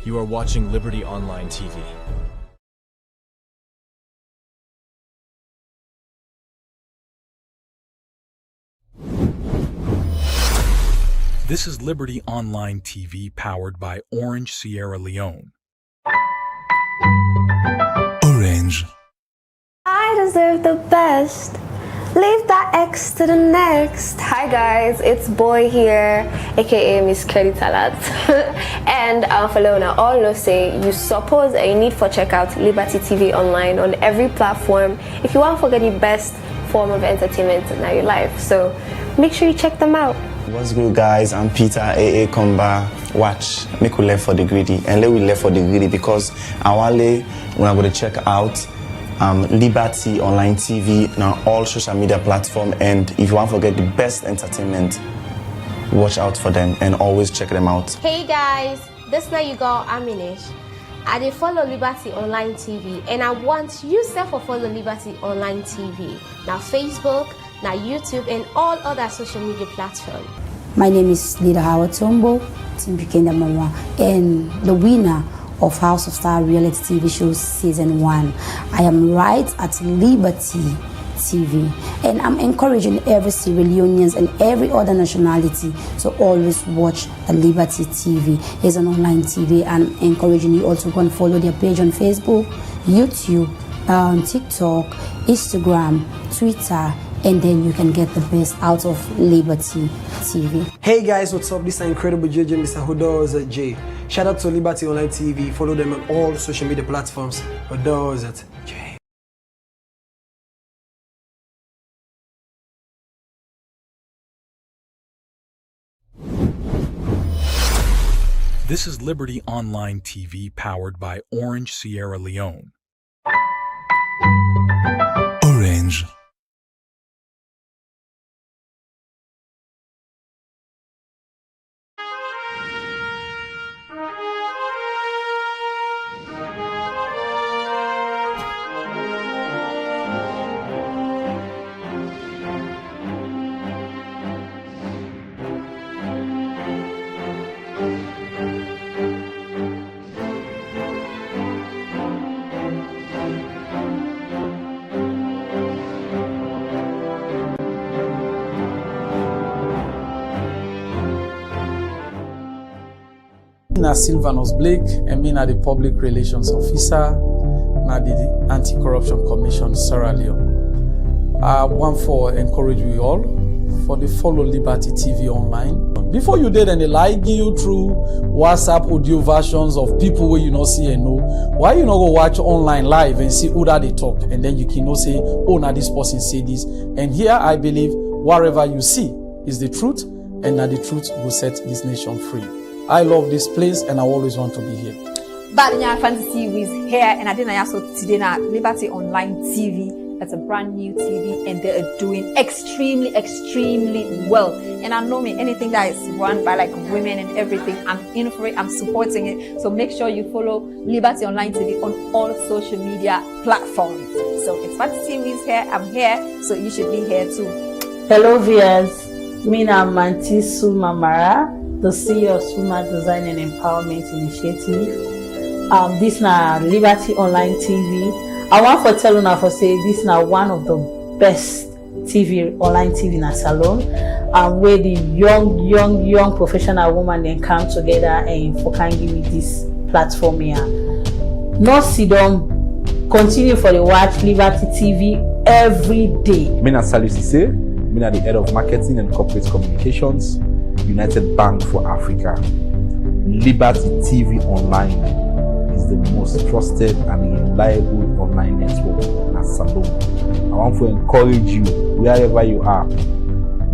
You are watching Liberty Online TV. This is Liberty Online TV powered by Orange Sierra Leone. Orange. I deserve the best. Leave that X to the next. Hi guys, it's Boy here, aka Miss Kelly Talat. And Falona, all know say you suppose you need for check out Liberty TV Online on every platform if you want to get the best form of entertainment in your life. So make sure you check them out. What's good, guys? I'm Peter, AA Komba. Watch, make we left for the greedy, and let we left for the greedy because our we're going to check out Liberty Online TV on all social media platforms. And if you want to get the best entertainment, watch out for them and always check them out. Hey guys, this night you got Aminish. I dey follow Liberty Online TV, and I want you to follow Liberty Online TV. Now Facebook, now YouTube, and all other social media platforms. My name is Lida Howard Tombo, Timbukenda Mama, and the winner of House of Star reality TV show season 1. I am right at Liberty TV, and I'm encouraging every Sierra Leoneans and every other nationality to always watch the Liberty TV. It's an online TV, and I'm encouraging you also go and follow their page on Facebook, YouTube, TikTok, Instagram, Twitter, and then you can get the best out of Liberty TV. Hey guys, what's up? This is incredible JJ, Mr. Hodoz J. Shout out to Liberty Online TV. Follow them on all social media platforms. Hodoz J. This is Liberty Online TV powered by Orange Sierra Leone. Orange. Na Sylvanus Blake, and me na the Public Relations Officer, na the Anti-Corruption Commission Sierra Leone. I want to encourage you all for the follow Liberty TV Online. Before you did any like you through WhatsApp audio versions of people where you not see and know, why you not go watch online live and see who that they talk, and then you can know say, oh now this person say this. And here I believe whatever you see is the truth, and that the truth will set this nation free. I love this place and I always want to be here. Badanya Fantasy is here, and I didn't also today na Liberty Online TV. That's a brand new TV, and they are doing extremely well. And I know me, anything that is run by like women and everything, I'm in for it, I'm supporting it. So make sure you follow Liberty Online TV on all social media platforms. So it's Fantasy is here, I'm here, so you should be here too. Hello viewers, me na Manti Sumamara, the CEO of Suma Design and Empowerment Initiative. This na Liberty Online TV. I want to tell you for say this na one of the best online TV in a salon, where the young professional woman then come together and for can give me this platform here. No sit down, continue for the watch Liberty TV every day. Me na Salu Sise, me na the head of marketing and corporate communications, United Bank for Africa. Liberty TV Online is the most trusted and reliable online network in Salon. I want to encourage you, wherever you are,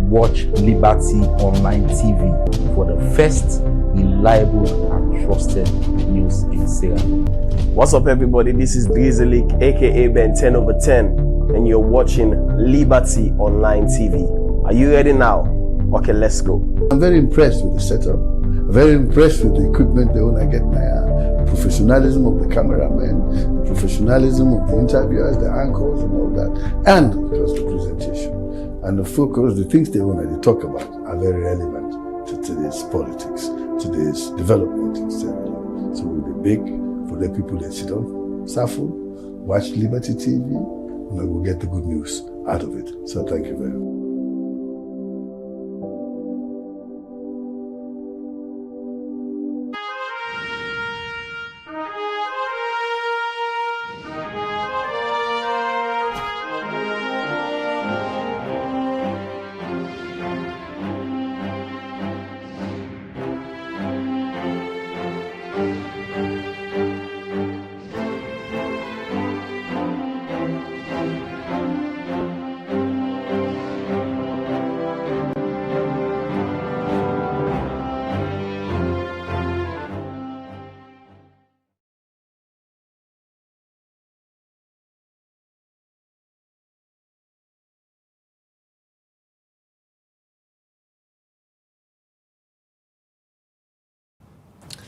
watch Liberty Online TV for the first reliable and trusted news in Sierra Leone. What's up everybody, this is Drizzly, aka Ben 10 over 10, and you're watching Liberty Online TV. Are you ready now? Okay, let's go. I'm very impressed with the setup. I'm very impressed with the equipment they want to get now. The professionalism of the cameramen, the professionalism of the interviewers, the anchors and all that. And of course the presentation. And of course the things they want to talk about are very relevant to today's politics, today's development in Sierra Leone. So we'll be make for the people that sit on Safo, watch Liberty TV, and I will get the good news out of it. So thank you very much.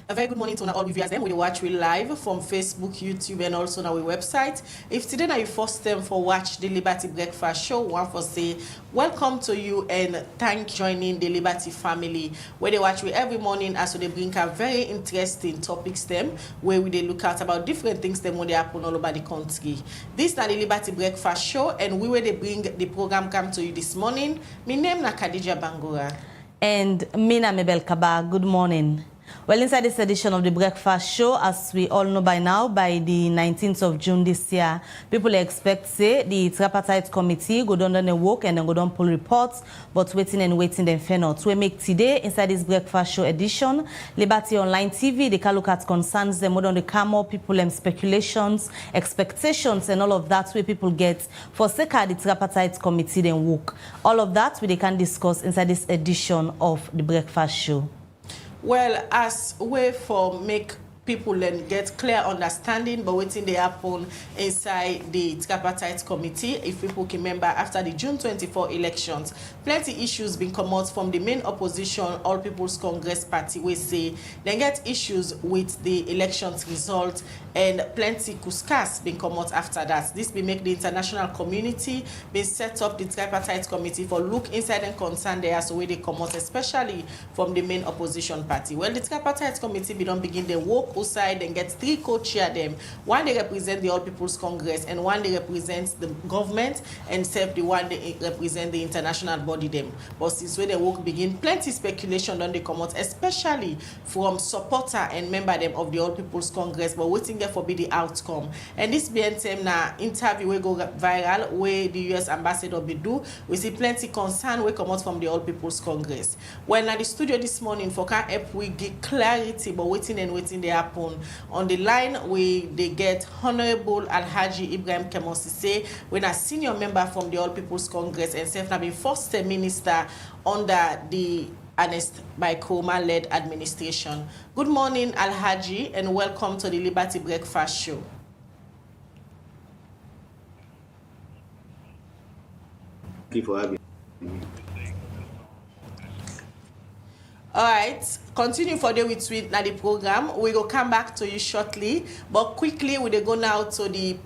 A very good morning to all viewers. We watch we live from Facebook, YouTube, and also on our website. If today now you first time for watch the Liberty Breakfast Show, one for say welcome to you and thank joining the Liberty family. Where they watch we every morning as they bring a very interesting topics them where we they look at about different things them when they happen all over the country. This is the Liberty Breakfast Show, and we where they bring the program come to you this morning. My name is Khadija Bangura. And Mina Mebel Kaba. Good morning. Well, inside this edition of the Breakfast Show, as we all know by now, by the 19th of June this year, people expect, say, the tripartite committee go down the work and then go down pull reports, but waiting then fair not. We make today, inside this Breakfast Show edition, Liberty Online TV, they can look at concerns, them more on the camera, people and speculations, expectations, and all of that where people get for sake of the tripartite committee then work. All of that we can discuss inside this edition of the Breakfast Show. Well, as way for make people then get clear understanding but waiting they happen inside the tripartite committee. If people can remember, after the June 24 elections, plenty issues been come out from the main opposition, All People's Congress Party, we say they get issues with the elections result, and plenty kuskas been come out after that. This be make the international community been set up the tripartite committee for look inside and concern there so where they come out, especially from the main opposition party. Well, the tripartite committee be don't begin their work side and get three co-chair them. One they represent the All People's Congress, and one they represent the government, and self the one they represent the international body them. But since when the work begin, plenty speculation don't they come out, especially from supporter and member them of the All People's Congress, but waiting there for be the outcome. And this being time now interview we go viral where the US ambassador be do, we see plenty concern we come out from the All People's Congress. Well, at the studio this morning for can help we get clarity, but waiting they happen. On the line, they get Honorable Alhaji Ibrahim Kemosise, when a senior member from the All People's Congress and self now been first minister under the Ernest Baikoma-led administration. Good morning, Alhaji, and welcome to the Liberty Breakfast Show. Thank you for having me. All right, continue for the with the program. We will come back to you shortly, but quickly we go now to the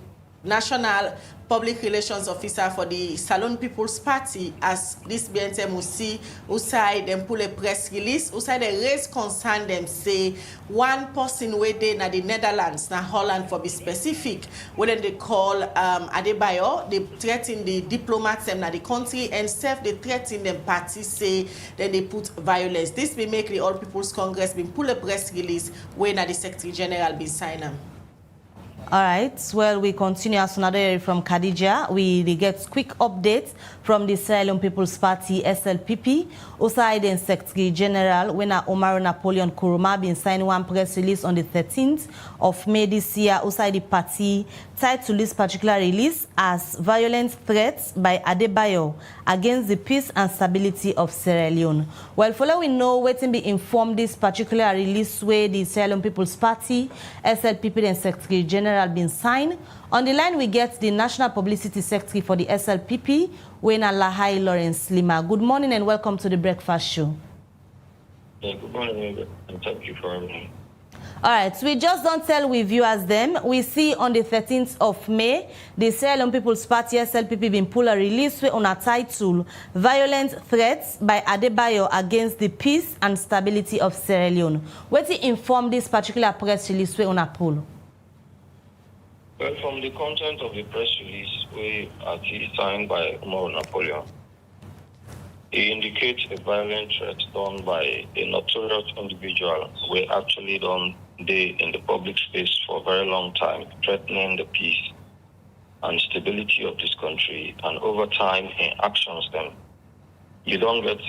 National Public Relations Officer for the Salon People's Party, as this BNT will see outside them pull a press release, outside they raise concern them say one person waiting at the Netherlands, now Holland for be specific, when they call Adebayo, they threaten the diplomats in the country, and self they threaten them parties say then they put violence. This will make the All People's Congress been pull a press release when the Secretary General be sign them. All right, well, we continue as another area from Khadija. We get quick updates from the Sierra Leone People's Party, SLPP. Outside the Secretary General, when Omar Napoleon Kuruma been signed one press release on the 13th of May this year, outside the party, tied to this particular release as violent threats by Adebayo against the peace and stability of Sierra Leone. Well, following know waiting be informed this particular release where the Sierra Leone People's Party, SLPP and Secretary General been signed. On the line we get the National Publicity Secretary for the SLPP, Wena Lahai Lawrence Lima. Good morning and welcome to the Breakfast Show. Yeah, good morning, and thank you for having me. All right, so we just don't tell we viewers them. We see on the 13th of May, the Sierra Leone People's Party SLPP been pull a release on a title, Violent Threats by Adebayo Against the Peace and Stability of Sierra Leone. What to inform this particular press release on a pull? Well, from the content of the press release, we are signed by Umar Napoleon. It indicates a violent threat done by a notorious individual who actually done in the public space for a very long time, threatening the peace and stability of this country, and over time in actions then you don't get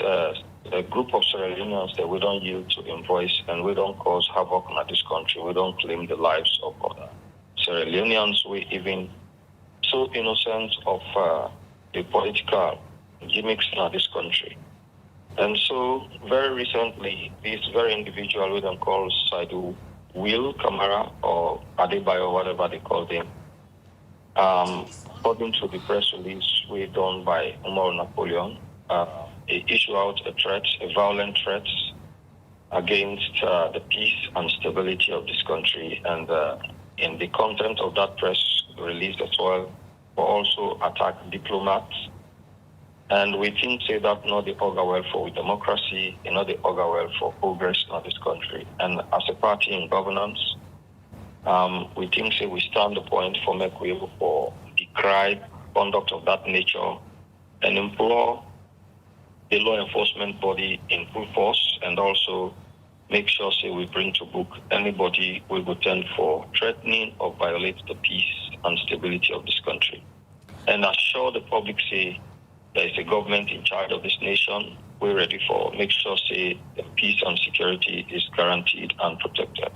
a group of Sierra Leoneans that we don't yield to invoice, and we don't cause havoc in this country. We don't claim the lives of other Sierra Leoneans. We even so innocent of the political gimmicks in this country. And so very recently, this very individual we don't call Saidu Will Kamara or Adebayo, whatever they call him, according to the press release we done by Umar Napoleon, he issued out a violent threat against the peace and stability of this country. And in the content of that press release as well, we also attack diplomats. And we think say that not the augur well for democracy, not the augur well for progress in this country. And as a party in governance, we think say we stand the point for make way for decry conduct of that nature and implore the law enforcement body in full force, and also make sure say we bring to book anybody who will tend for threatening or violate the peace and stability of this country. And assure the public say there is a government in charge of this nation. We're ready for make sure say the peace and security is guaranteed and protected.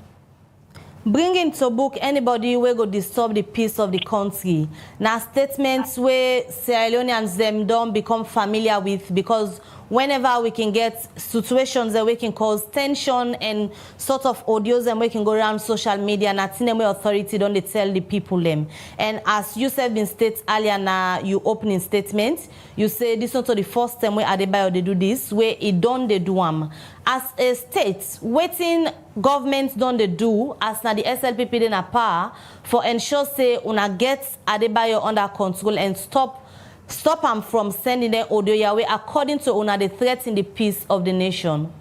Bringing to book anybody who go disturb the peace of the country. Now statements where Sierra Leoneans them don't become familiar with, because whenever we can get situations that we can cause tension and sort of audios and we can go around social media, nothing where authority don't they tell the people them. And as you said in state earlier now, you opening statement, you say this not the first time where Adebayo they do this, where it don't they do them. As a state, waiting government don't they do, as na the SLPP in a power, for ensure say una get Adebayo under control and stop them from sending them audio Yahweh according to una the threats in the peace of the nation?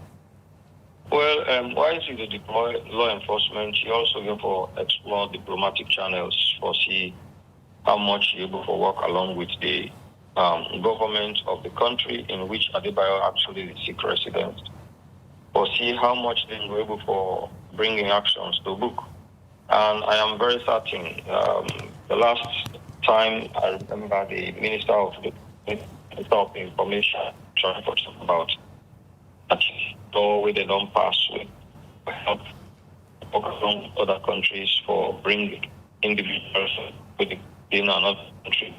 Well, while you deploy law enforcement, you also go for explore diplomatic channels for see how much you're able to work along with the government of the country in which Adebayo actually seek residence, or see how much they were able for bringing actions to book. And I am very certain the last time I remember the Minister of Information trying to talk about that law where they don't pass with help along other countries for bringing individuals within another country,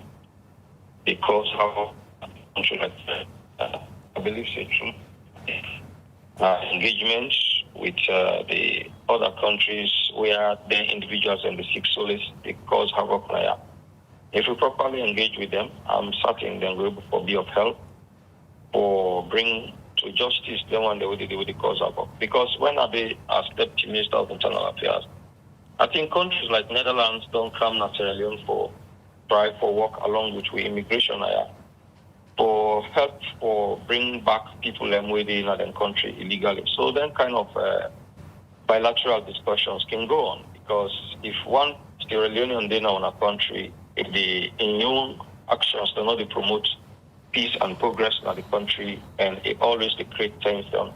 because how a country like I believe it's true engagements with the other countries where the individuals and the sick souls they cause havoc. If we properly engage with them, I'm certain then we'll be of help or bring to justice the one that we the cause havoc. Because when are they as Deputy Minister of Internal Affairs, I think countries like Netherlands don't come to Sierra Leone for try for work along with immigration for help for bring back people within another country illegally. So then kind of bilateral discussions can go on, because if one Sierra Leonean dinner on a country, if the immune actions do not promote peace and progress in the country, and it always create tension.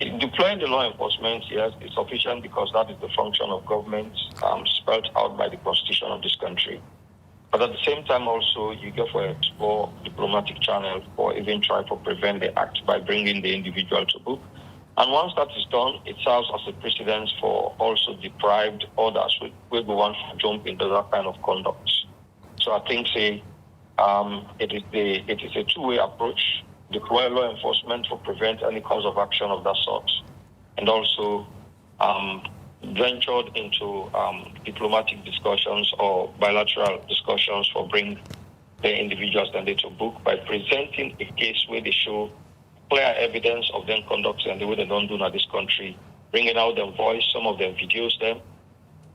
Deploying the law enforcement, yes, is sufficient because that is the function of government spelled out by the constitution of this country. But at the same time also, you go for explore diplomatic channels or even try to prevent the act by bringing the individual to book. And once that is done, it serves as a precedent for also deprived others who will want to jump into that kind of conduct. So I think it is a two-way approach. Deploy law enforcement to prevent any cause of action of that sort, and also ventured into diplomatic discussions or bilateral discussions for bring the individuals and they to book by presenting a case where they show clear evidence of them conduct and the way they don't do in this country bringing out their voice, some of them videos them.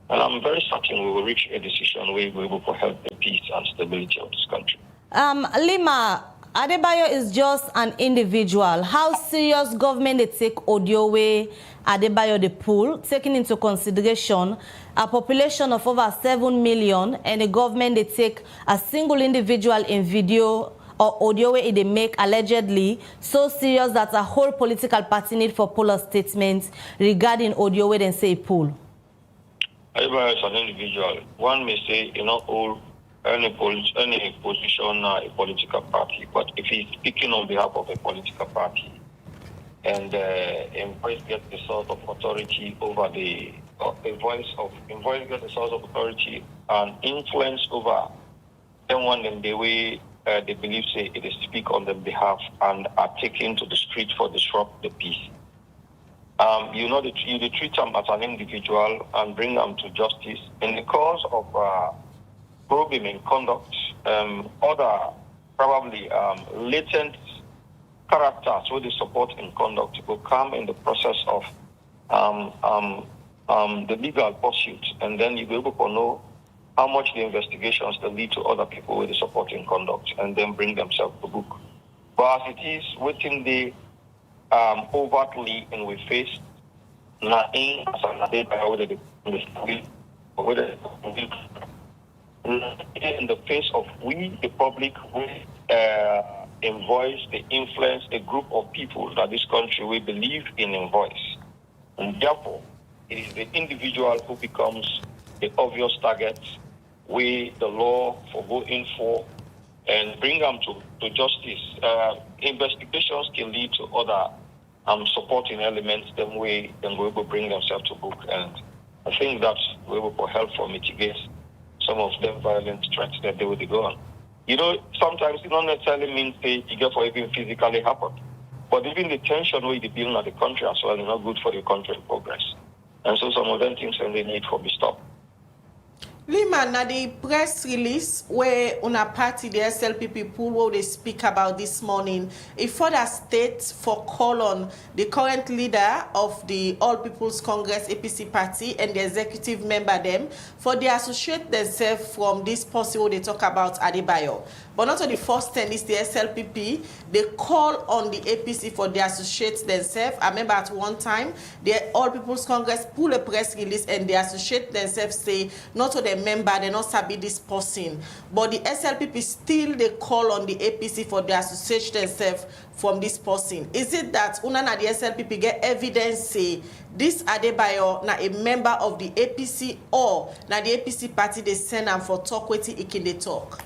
And I'm very certain we will reach a decision where we will be able to help the peace and stability of this country. Lima, Adebayo is just an individual. How serious government they take Odiowe Adebayo the pool, taking into consideration a population of over 7 million, and the government they take a single individual in video or audio way they make allegedly so serious that a whole political party need for pull a statement regarding audio way then say pull? Adebayo is an individual. One may say, all any position a political party, but if he's speaking on behalf of a political party and voice gets the source of authority over the voice gets the source of authority and influence over someone in the way they believe say it is speak on their behalf and are taken to the street for disrupt the peace. You treat them as an individual and bring them to justice. In the course of probing in conduct, other probably latent characters who they support in conduct will come in the process of the legal pursuit, and then you'll be able to know how much the investigations that lead to other people with the supporting conduct and then bring themselves to book. But as it is, within the overtly and we face in the face of we, the public, we invoice, the influence a group of people that this country we believe in invoice. And therefore, it is the individual who becomes the obvious target we, the law, for go in for and bring them to justice. Investigations can lead to other supporting elements, then we will bring themselves to book. And I think that we will help for mitigate some of the violent threats that they will go on. Sometimes it don't necessarily mean say you get for even physically happen. But even the tension where they build at the country as well is not good for the country progress. And so some of them things and they need for be stopped. Lima, na the press release where una party, the SLP people, where they speak about this morning, it further states for call on the current leader of the All People's Congress APC party and the executive member them for they associate themselves from this possible they talk about Adebayo. But not on the first 10 is the SLPP. They call on the APC for they associate themselves. I remember at one time, the All People's Congress pull a press release and they associate themselves, say, not to the member, they not sabi this person. But the SLPP still, they call on the APC for they associate themselves from this person. Is it that una na the SLPP get evidence, say, this Adebayo na a member of the APC or na the APC party they send them for talk wetin ikin they talk?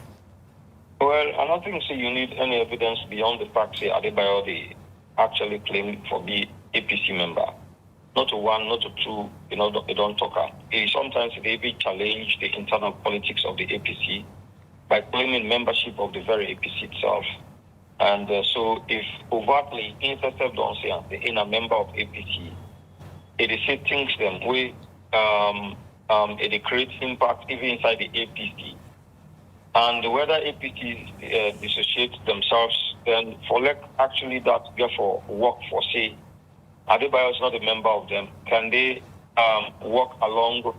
Well, I don't think you need any evidence beyond the fact that Adebayo they actually claim for the APC member. Not to one, not to two, they don't talk. Sometimes they even challenge the internal politics of the APC by claiming membership of the very APC itself. And so if overtly intercept don't say they're in a member of APC, it is things them we it creates impact even inside the APC. And whether APC dissociate themselves, then for actually that therefore work for say Adebayo is not a member of them, can they work along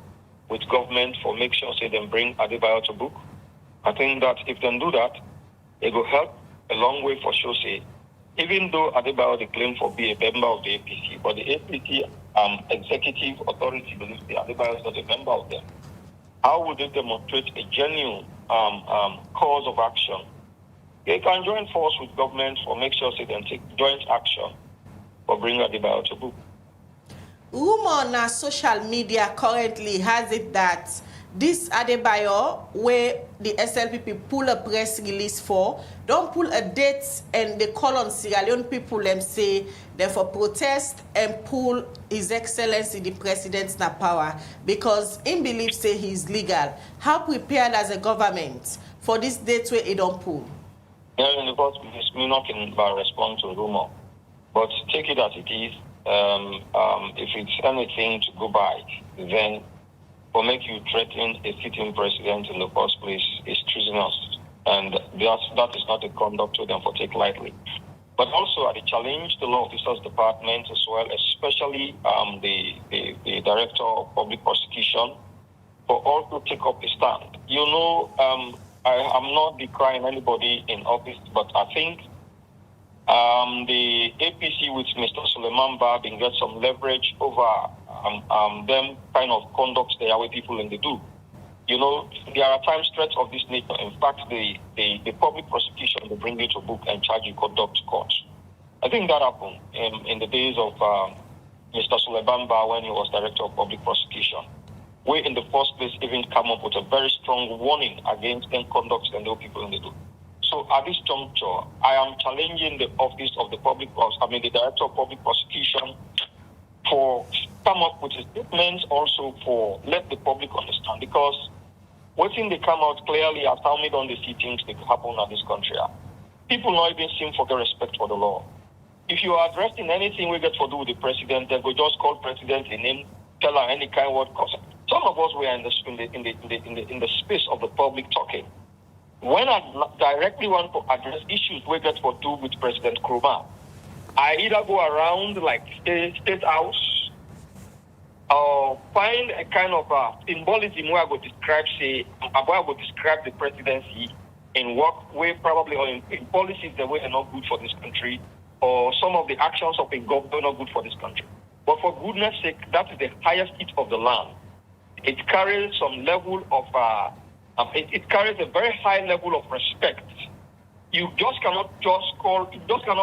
with government for make sure say them bring Adebayo to book? I think that if they do that, it will help a long way for sure say, even though Adebayo they claim for be a member of the APC, but the APC executive authority believes that Adebayo is not a member of them. How would they demonstrate a genuine cause of action? They can join force with government for make sure they can take joint action for bring Adebayo to book. Rumor on social media currently has it that this Adebayo, where the SLPP pull a press release for, don't pull a date and they call on Sierra Leone people and say therefore protest and pull His Excellency the President's power because in belief say he's legal. How prepared as a government for this date where it don't pull? Yeah, in the first place, me not can respond to rumor, but take it as it is. If it's anything to go by, then or make you threaten a sitting president in the first place is treasonous, and that is not a conduct to them for take lightly. But also I challenge the law officers department as well, especially the director of public prosecution, for all to take up a stand. You know, I'm not decrying anybody in office, but I think the APC with Mr. Suleiman Ba can get some leverage over them kind of conducts the way people in the do. You know, there are times threats of this nature. In fact, the public prosecution will bring you to book and charge you conduct courts. I think that happened in the days of Mr. Suleiman Ba when he was director of public prosecution. We in the first place even come up with a very strong warning against them conducts and the people in the do. So at this juncture, I am challenging the office of the the director of public prosecution for come up with statements also for let the public understand, because what's they come out clearly as how many don't they see things that happen in this country. People not even seem to get respect for the law. If you are addressing anything we get to do with the president, then we just call president in name, tell her any kind of word. Some of us were in the space of the public talking. When I directly want to address issues we get to do with President Nkrumah, I either go around like state house or find a kind of symbolism where I would describe, the presidency in what way probably or in policies that way are not good for this country, or some of the actions of a government are not good for this country. But for goodness sake, that is the highest seat of the land. It carries some level of, it carries a very high level of respect. You just cannot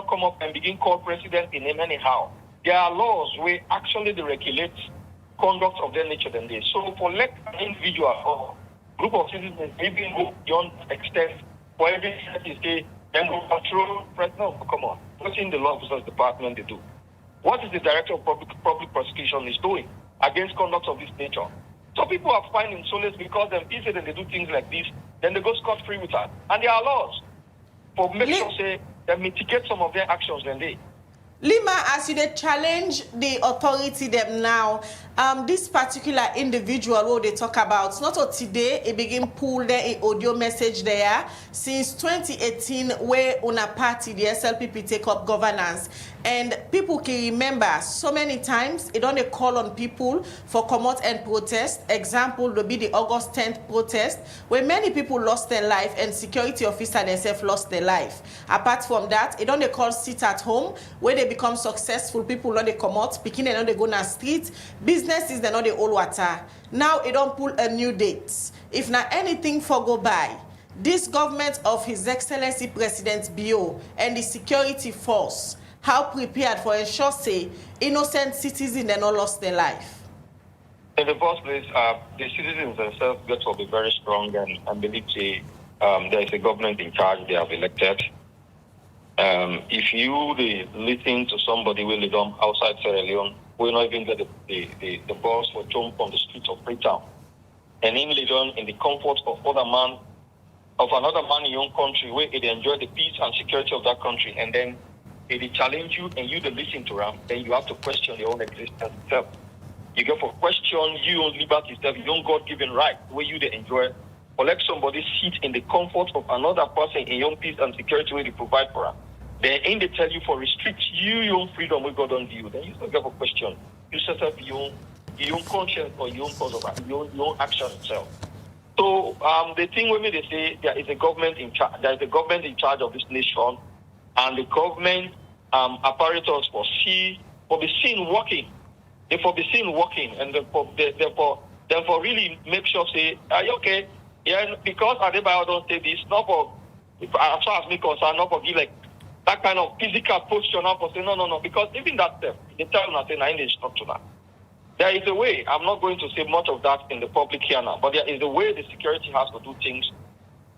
come up and begin call president in name anyhow. There are laws where actually they regulate conduct of their nature than this. So for let an individual or group of citizens maybe go beyond extent for every city say, then go control president. No, come on. What's in the law officers department they do? What is the director of public prosecution is doing against conduct of this nature? So people are finding solace because them easy and they do things like this, then they go scot-free with that. And there are laws for make sure say they mitigate some of their actions then they. Lima, as you challenge the authority them now, this particular individual who they talk about, not until today, it begin pull their audio message there since 2018 where una party, the SLPP take up governance. And people can remember so many times, it don't call on people for come out and protest. Example will be the August 10th protest, where many people lost their life and security officers themselves lost their life. Apart from that, it don't call sit at home, where they become successful, people not they come out, speaking and not they go na street, businesses they not they all water. Now it don't pull a new date. If not anything for go by, this government of His Excellency President Bio and the security force, how prepared for ensure say innocent citizens they not lost their life? In the first place, the citizens themselves get to be very strong and believe there is a government in charge they have elected. If you listen to somebody who live outside Sierra Leone, we will not even get the balls for jump on the streets of Freetown. And in Leone, in the comfort of another man in your own country, where they enjoy the peace and security of that country, and then they challenge you and you listen to them, then you have to question your own existence itself. You get to question your own liberty itself, your own God-given right, where you enjoy, or let somebody sit in the comfort of another person in your own peace and security where they provide for them. Then in they tell you for restrict your own freedom where God on you, then you still get to question. You set up your own conscience or your own cause of your own action itself. So the thing with me, they say there is a government in charge. There is a government in charge of this nation, and the government apparatus for be seen working. Therefore, be seen working, and therefore really make sure say, are you okay? Yeah, because Adebayo don't say this. Not for as far as me concerned, not for give like that kind of physical posture. Not for say no. Because even that step, they tell me say I ain't not to that. There is a way. I'm not going to say much of that in the public here now, but there is a way the security has to do things.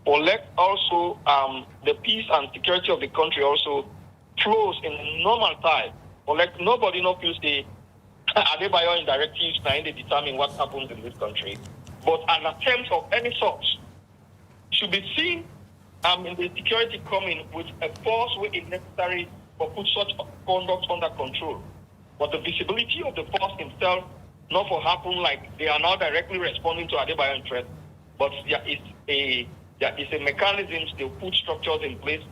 Or let also the peace and security of the country also flows in normal time. Or let nobody not feel say Adebayo in directives now they determine what happens in this country. But an attempt of any sort should be seen in the security coming with a force where it's necessary to put such conduct under control. But the visibility of the force himself not for happen like they are now directly responding to Adebayo threat, but there is a mechanism to put structures in place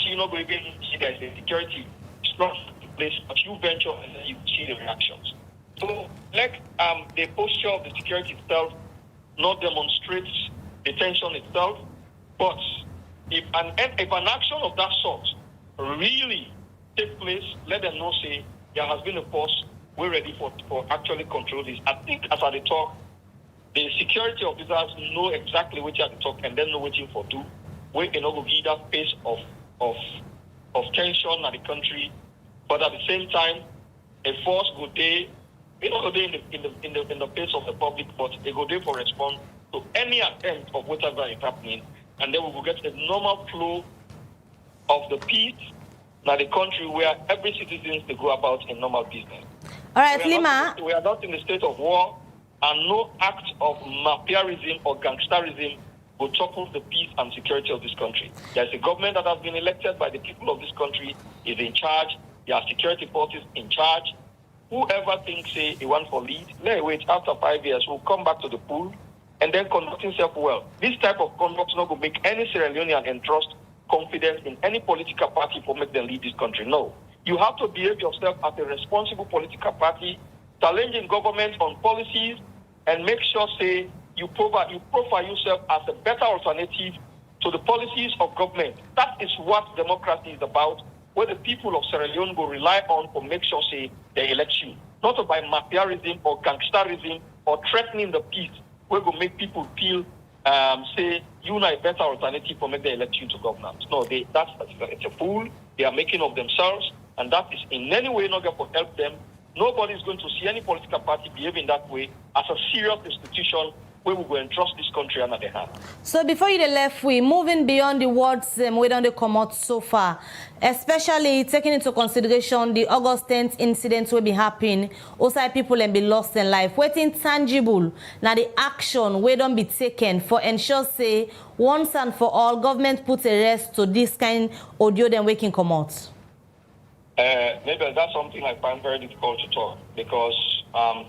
you're not going to see there's a security strong place, but you venture and then you see the reactions. So let the posture of the security itself not demonstrate the tension itself, but if an action of that sort really take place, let them know, say, there has been a pause, we're ready for actually control this. I think as I talk, the security officers know exactly what you have to talk and then know what you for do. We cannot go give that pace of tension in the country, but at the same time, a force go there, we don't go there in the pace of the public, but they go there for response to any attempt of whatever is happening, and then we will get a normal flow of the peace in the country where every citizen they go about in normal business. All right, Lima. We are not in a state of war, and no act of mafiaism or gangsterism will topple the peace and security of this country. There's a government that has been elected by the people of this country, is in charge. There are security forces in charge. Whoever thinks, say, he wants for lead, let wait, after 5 years, will come back to the pool and then conduct himself well. This type of conduct is not going to make any Sierra Leonean entrust confidence in any political party for make them lead this country. No. You have to behave yourself as a responsible political party, challenging government on policies, and make sure, say, you profile yourself as a better alternative to the policies of government. That is what democracy is about, where the people of Sierra Leone will rely on to make sure, say, they elect you. Not by mafiaism or gangsterism or threatening the peace, where will make people feel, say, you know a better alternative for make the election to governance. No, it's a fool. They are making of themselves, and that is in any way not going to help them. Nobody is going to see any political party behaving that way as a serious institution where we will entrust this country under their hand. So before you left, we moving beyond the words we don't come out so far, especially taking into consideration the August 10th incidents will be happening, also people and be lost in life. Waiting tangible now the action we don't be taken for ensure say once and for all government put a rest to this kind audio then we can come out. Maybe that's something I find very difficult to talk because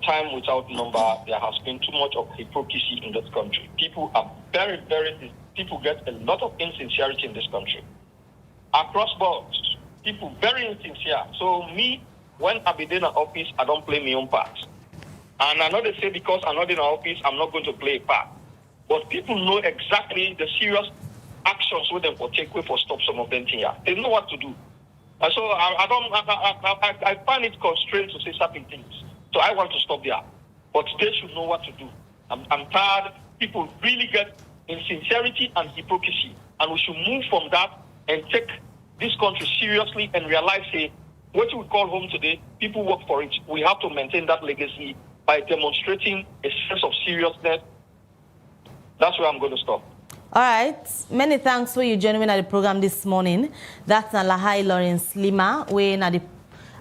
time without number, there has been too much of hypocrisy in this country. People are people get a lot of insincerity in this country. Across boards, people very insincere. So me, when I be in an office, I don't play my own part. And I know they say because I'm not in an office, I'm not going to play a part. But people know exactly the serious actions with them for take way for stop some of them here. They know what to do. And so I find it constrained to say certain things. So I want to stop there. But they should know what to do. I'm tired. People really get insincerity and hypocrisy. And we should move from that and take this country seriously and realize, say, what we call home today, people work for it. We have to maintain that legacy by demonstrating a sense of seriousness. That's where I'm going to stop. All right. Many thanks for you joining me at the program this morning. That's Lahai Lawrence Lima. We're at the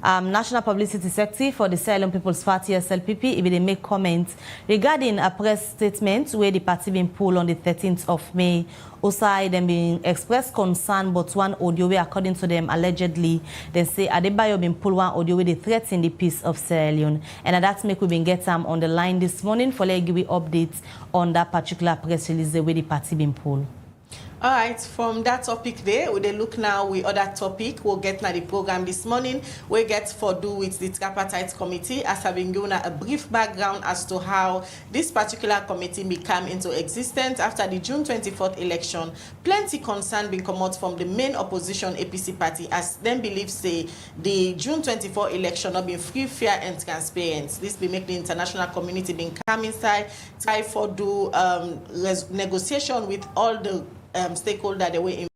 National Publicity Secretary for the Sierra Leone People's Party, SLPP. If they make comments regarding a press statement where the party been pulled on the 13th of May. Also, them being expressed concern about one audio where, according to them, allegedly, they say Adebayo been pulled one audio where they threaten the peace of Sierra Leone. And that's make we been get them on the line this morning for like give you updates on that particular press release where the party been pulled. All right, from that topic there, we look now with other topic. We'll get now the program this morning. We get for do with the tripartite committee as having given a brief background as to how this particular committee became into existence after the June 24th election. Plenty concern being come out from the main opposition APC party as them believe say the June 24 election not been free, fair and transparent. This be make the international community being come inside, try for do negotiation with all the stakeholders that were involved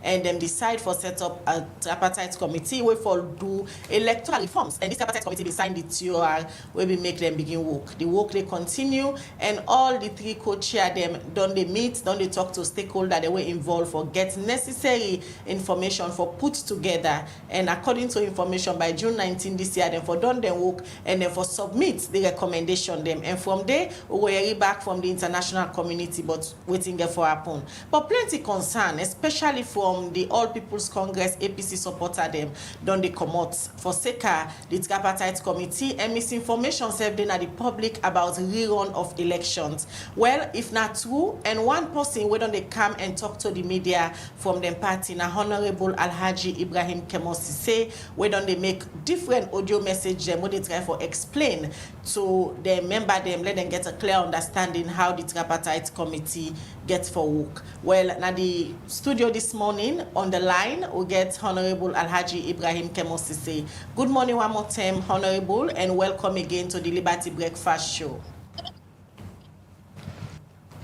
and then decide for set up a tripartite committee where for do electoral reforms, and this tripartite committee be signed the TOR where we make them begin work. The work they continue and all the three co-chair them don't they meet, don't they talk to stakeholders that were involved for get necessary information for put together, and according to information by June 19 this year then for done them work and then for submit the recommendation them, and from there we will back from the international community but waiting there for happen. But plenty concern, especially especially from the All People's Congress APC supporter them, don dey comot for Seka, the tripartite committee, and misinformation served in the public about rerun of elections. Well, if not true, and one person wey don dey come and talk to the media from them party, na Honorable Alhaji Ibrahim Kemosise, wey don dey make different audio message them, wey they try for explain to the member them, let them get a clear understanding how the tripartite committee gets for work. Well, now the studio this morning on the line, we get Honorable Alhaji Ibrahim Kemosise. Good morning one more time, Honorable, and welcome again to the Liberty Breakfast Show.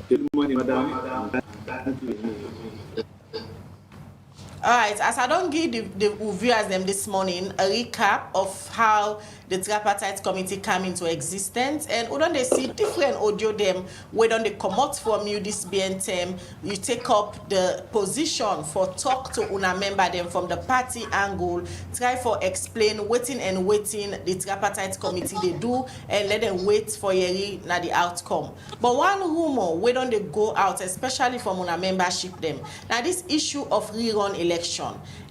Good morning, madam. All right, as I don't give the viewers them this morning a recap of how the tripartite committee came into existence, and we don't they see different audio them where don't they come out from you this BNTM, you take up the position for talk to una member them from the party angle, try for explain waiting the tripartite committee they do, and let them wait for na the outcome. But one rumor where don't they go out, especially from una membership them, now this issue of rerun election,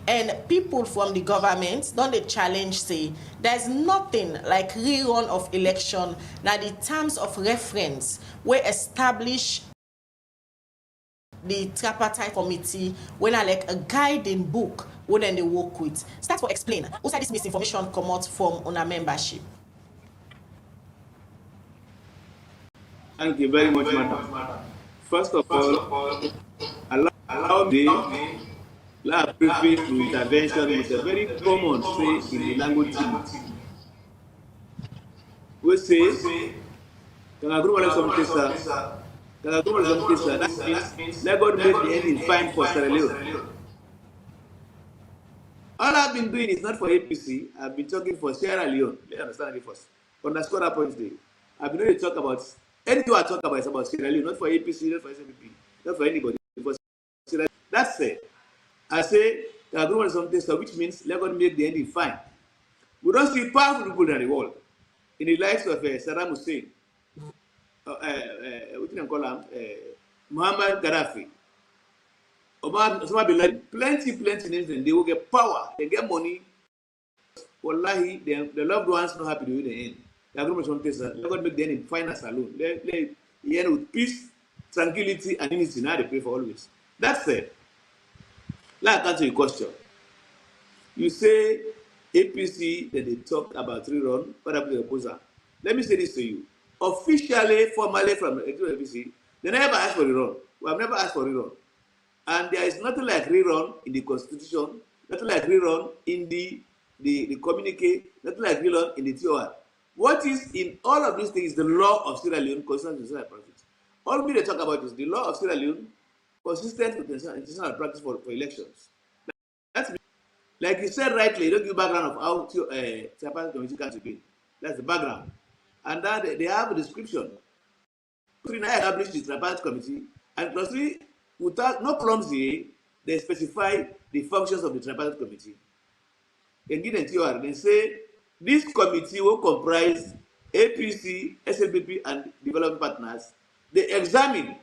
and people from the government don't they challenge say there's nothing like rerun of election. Now the terms of reference were established the tripartite committee when I like a guiding book when they work with. Start to explain also this misinformation come out from una membership. Thank you very much, madam. First of all, allow me to preface to intervention with a very common say in the language. We say, that means let God make the ending fine for Sierra Leone. All I've been doing is not for APC, I've been talking for Sierra Leone. Let me understand it first. Underscore that point today. I've been going to talk about anything I talk about is about Sierra Leone, not for APC, not for SMPP, not for anybody. For Sierra Leone. That's it. I say the agreement is something, which means let God make the ending fine. We don't see powerful people in the world. In the likes of Saddam Hussein, what do you call him? Muhammad Gaddafi, Osama bin Laden, plenty names, and they will get power, they get money. Wallahi, the loved ones not happy to do the end. The agreement is something, let God make the ending fine as alone. Let end with peace, tranquility, and unity. Now they pray for always. That's it. Like answer your question. You say APC that they talk about rerun, what happened to the opposer? Let me say this to you. Officially, formally from the APC, they never asked for rerun. We have never asked for rerun. And there is nothing like rerun in the constitution, nothing like rerun in the communique, nothing like rerun in the TOR. What is in all of these things is the law of Sierra Leone, consistent with international practice. All we talk about is the law of Sierra Leone, consistent with international practice for elections. That's like you said rightly, you don't give background of how tripartite committee can be. That's the background. And that they have a description. We established the tripartite committee, and plus without no clumsy, they specify the functions of the tripartite committee. They give them TOR. They say this committee will comprise APC, SLPP, and development partners. They examine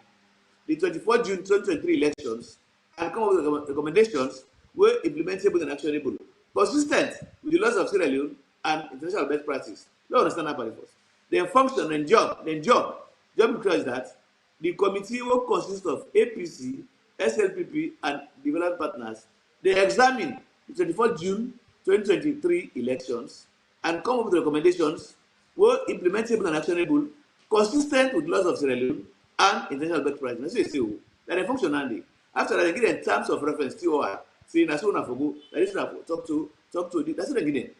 the 24 June 2023 elections and come up with recommendations were implementable and actionable, consistent with the laws of Sierra Leone and international best practice. Don't understand that part first. Their function and job requires that the committee will consist of APC, SLPP, and development partners. They examine the 24 June 2023 elections and come up with recommendations were implementable and actionable, consistent with the laws of Sierra Leone and international best practice. That's what they function handy. After that, they give them terms of reference, TOR, saying as soon as we go, that is talk to, that's what they give them.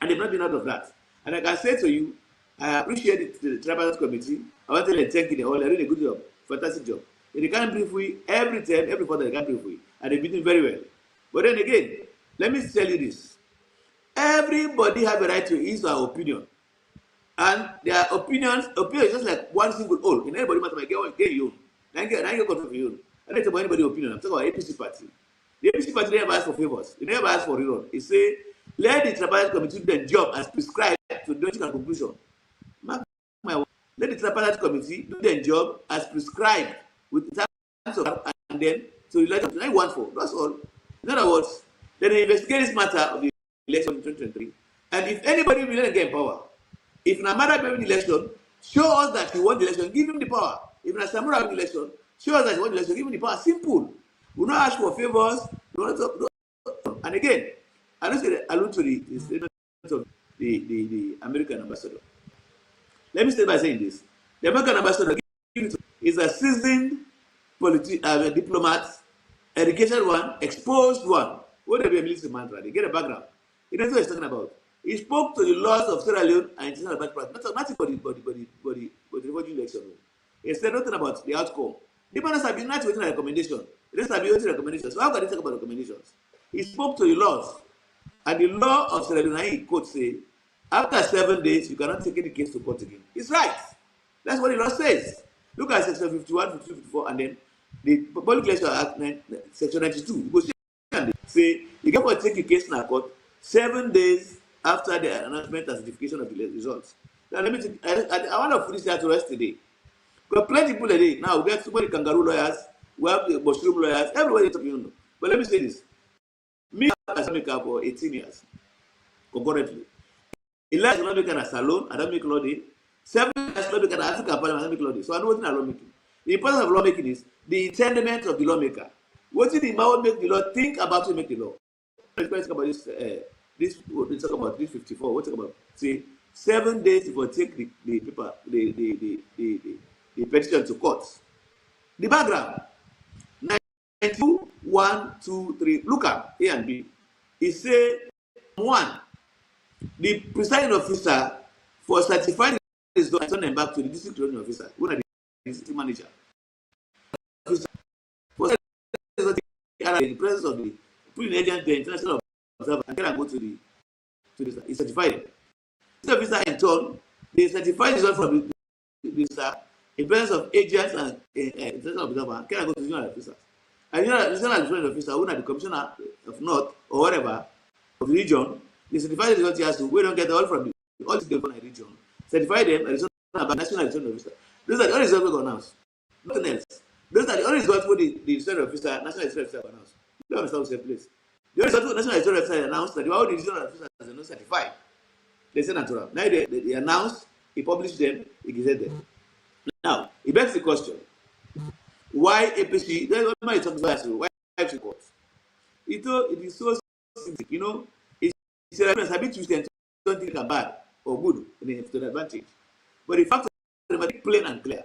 And they've not been out of that. And I can say to you, I appreciate the tripartite committee. I want to thank you all. They're doing a good job, fantastic job. They can't brief we every time, every quarter they can't brief we. And they've been doing very well. But then again, let me tell you this. Everybody has a right to his or her opinion. And their opinion is just like one single whole. In everybody matter, get your own. Then get control of your own. I don't talk about anybody's opinion. I'm talking about APC party. The APC party never asked for favors. They never asked for rerun. It say, let the tripartite committee do their job as prescribed to the logical conclusion. Let the tripartite committee do their job as prescribed with terms of and then to the election 914. That's all. In other words, then they investigate this matter of the election in 2023. And if anybody will get in power, if Namada win the election, show us that he won the election, give him the power. If Nasamura win the election, show us that he won the election, give him the power. Simple. We don't ask for favors. We don't talk, and again, I don't say allude to the statement of the American ambassador. Let me start by saying this. The American ambassador is a seasoned diplomat, educated one, exposed one. What be a military mantra? They get a background. He knows what he's talking about. He spoke to the laws of Sierra Leone and international best practice. Not for the refugee election. He said nothing about the outcome. The partners have been not waiting a recommendation. They just have been waiting recommendations. So how can they talk about recommendations? He spoke to the laws. And the law of Sierra Leone, he quote say, after 7 days, you cannot take any case to court again. It's right. That's what the law says. Look at section 51, 52, 54, and then the Public Election Act, section 92. You go say, you can take a case in a court 7 days after the announcement and certification of the results. Now, let me take, I want to finish that to rest today. Because plenty of people today, now we have so many kangaroo lawyers, we have the mushroom lawyers, everybody talking, you know. But let me say this. Me, as I make up for 18 years, concurrently. 11 years, I make a salon, I don't make law day. 7 years, I make an African parliament, I don't make law day. So I know what in lawmaking. The importance of lawmaking is the intendment of the lawmaker. What did the man make the law? Think about to make the law. Let's talk about we talk about this 54. What talk about? Say 7 days before take the paper, the petition to court. The background. 92, 1, 2, 3. Look at A and B. He say 1. The presiding officer for certifying this law and turn them back to the district attorney officer, who are the district manager. For the presence of the agent, the international observer, and can go to the he certified. The officer in turn, they certify the result from the in presence of agents and international observer, can go to the regional officers. And the regional officer, who are the commissioner of North or whatever of the region, they certify the result here, so we don't get all from all the different region. Certify them and national regional officer. Those are the only results we announce. Nothing else. Those are the only results for the regional officer, national regional officer announced. You understand what's the place. The only result for national regional officer announced that all the regional officers are not certified. They say natural. Now they announced, he published them, he gazetted them. Now, it begs the question. Why APC? That's what my talking about. Why APC courts? It is so simple. You know, it's a bit twisted. Don't think it's bad or good to the advantage. But the fact of the plain and clear.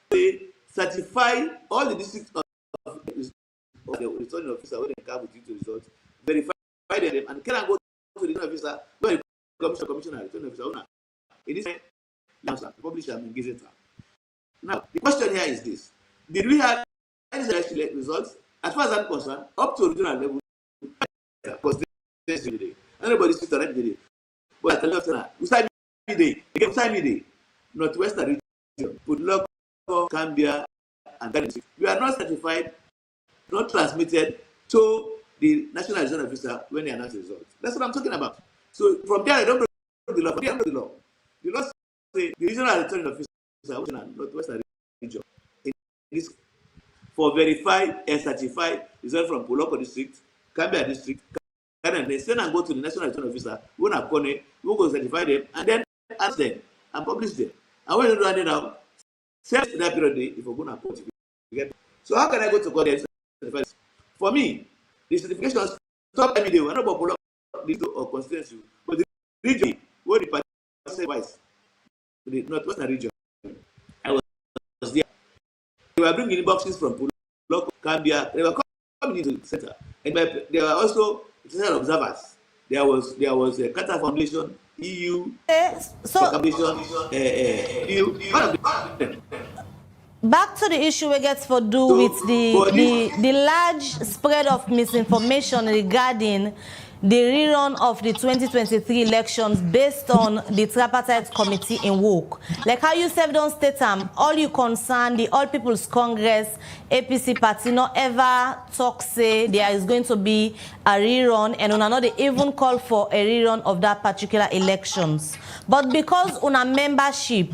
They certify all the districts of the returning officer when they come with you to results, verify them, and can go to the returning officer, no, the commissioner, returning officer, in this way, publish them in Gazette. Now, the question here is this. Did we have any results? As far as I'm concerned, up to regional level, because this day, anybody sits on every day. But at the left hand, we sign midday, Northwestern region, put local, Cambia, and Ghana. We are not certified, not transmitted to the national election officer when they announce the results. That's what I'm talking about. So from there, I don't break the law. From there, I break the law. The law say the regional returning officer, Northwestern region, this for verified and certified result from Poloko district, Cambia district, and they send and go to the national return officer, who are Kone, who go certify them, and then ask them and publish them. And when you do that now, save that period if we're going to put it. So how can I go to court and certify this? For me, the certification stop every day. We're not about Poloko or constituency, but the region where the party wise, the Northwestern region. I was there. They were bringing boxes from Poloko, Cambia. They were coming into the center, and there were also international observers. There was a Qatar Foundation, EU, Foundation, EU. Back to the issue we get for do with the large spread of misinformation regarding the rerun of the 2023 elections based on the tripartite committee in work. Like how you said, don't state all you concern, the All People's Congress, APC party, not ever talk say there is going to be a rerun, and una not even call for a rerun of that particular elections. But because una membership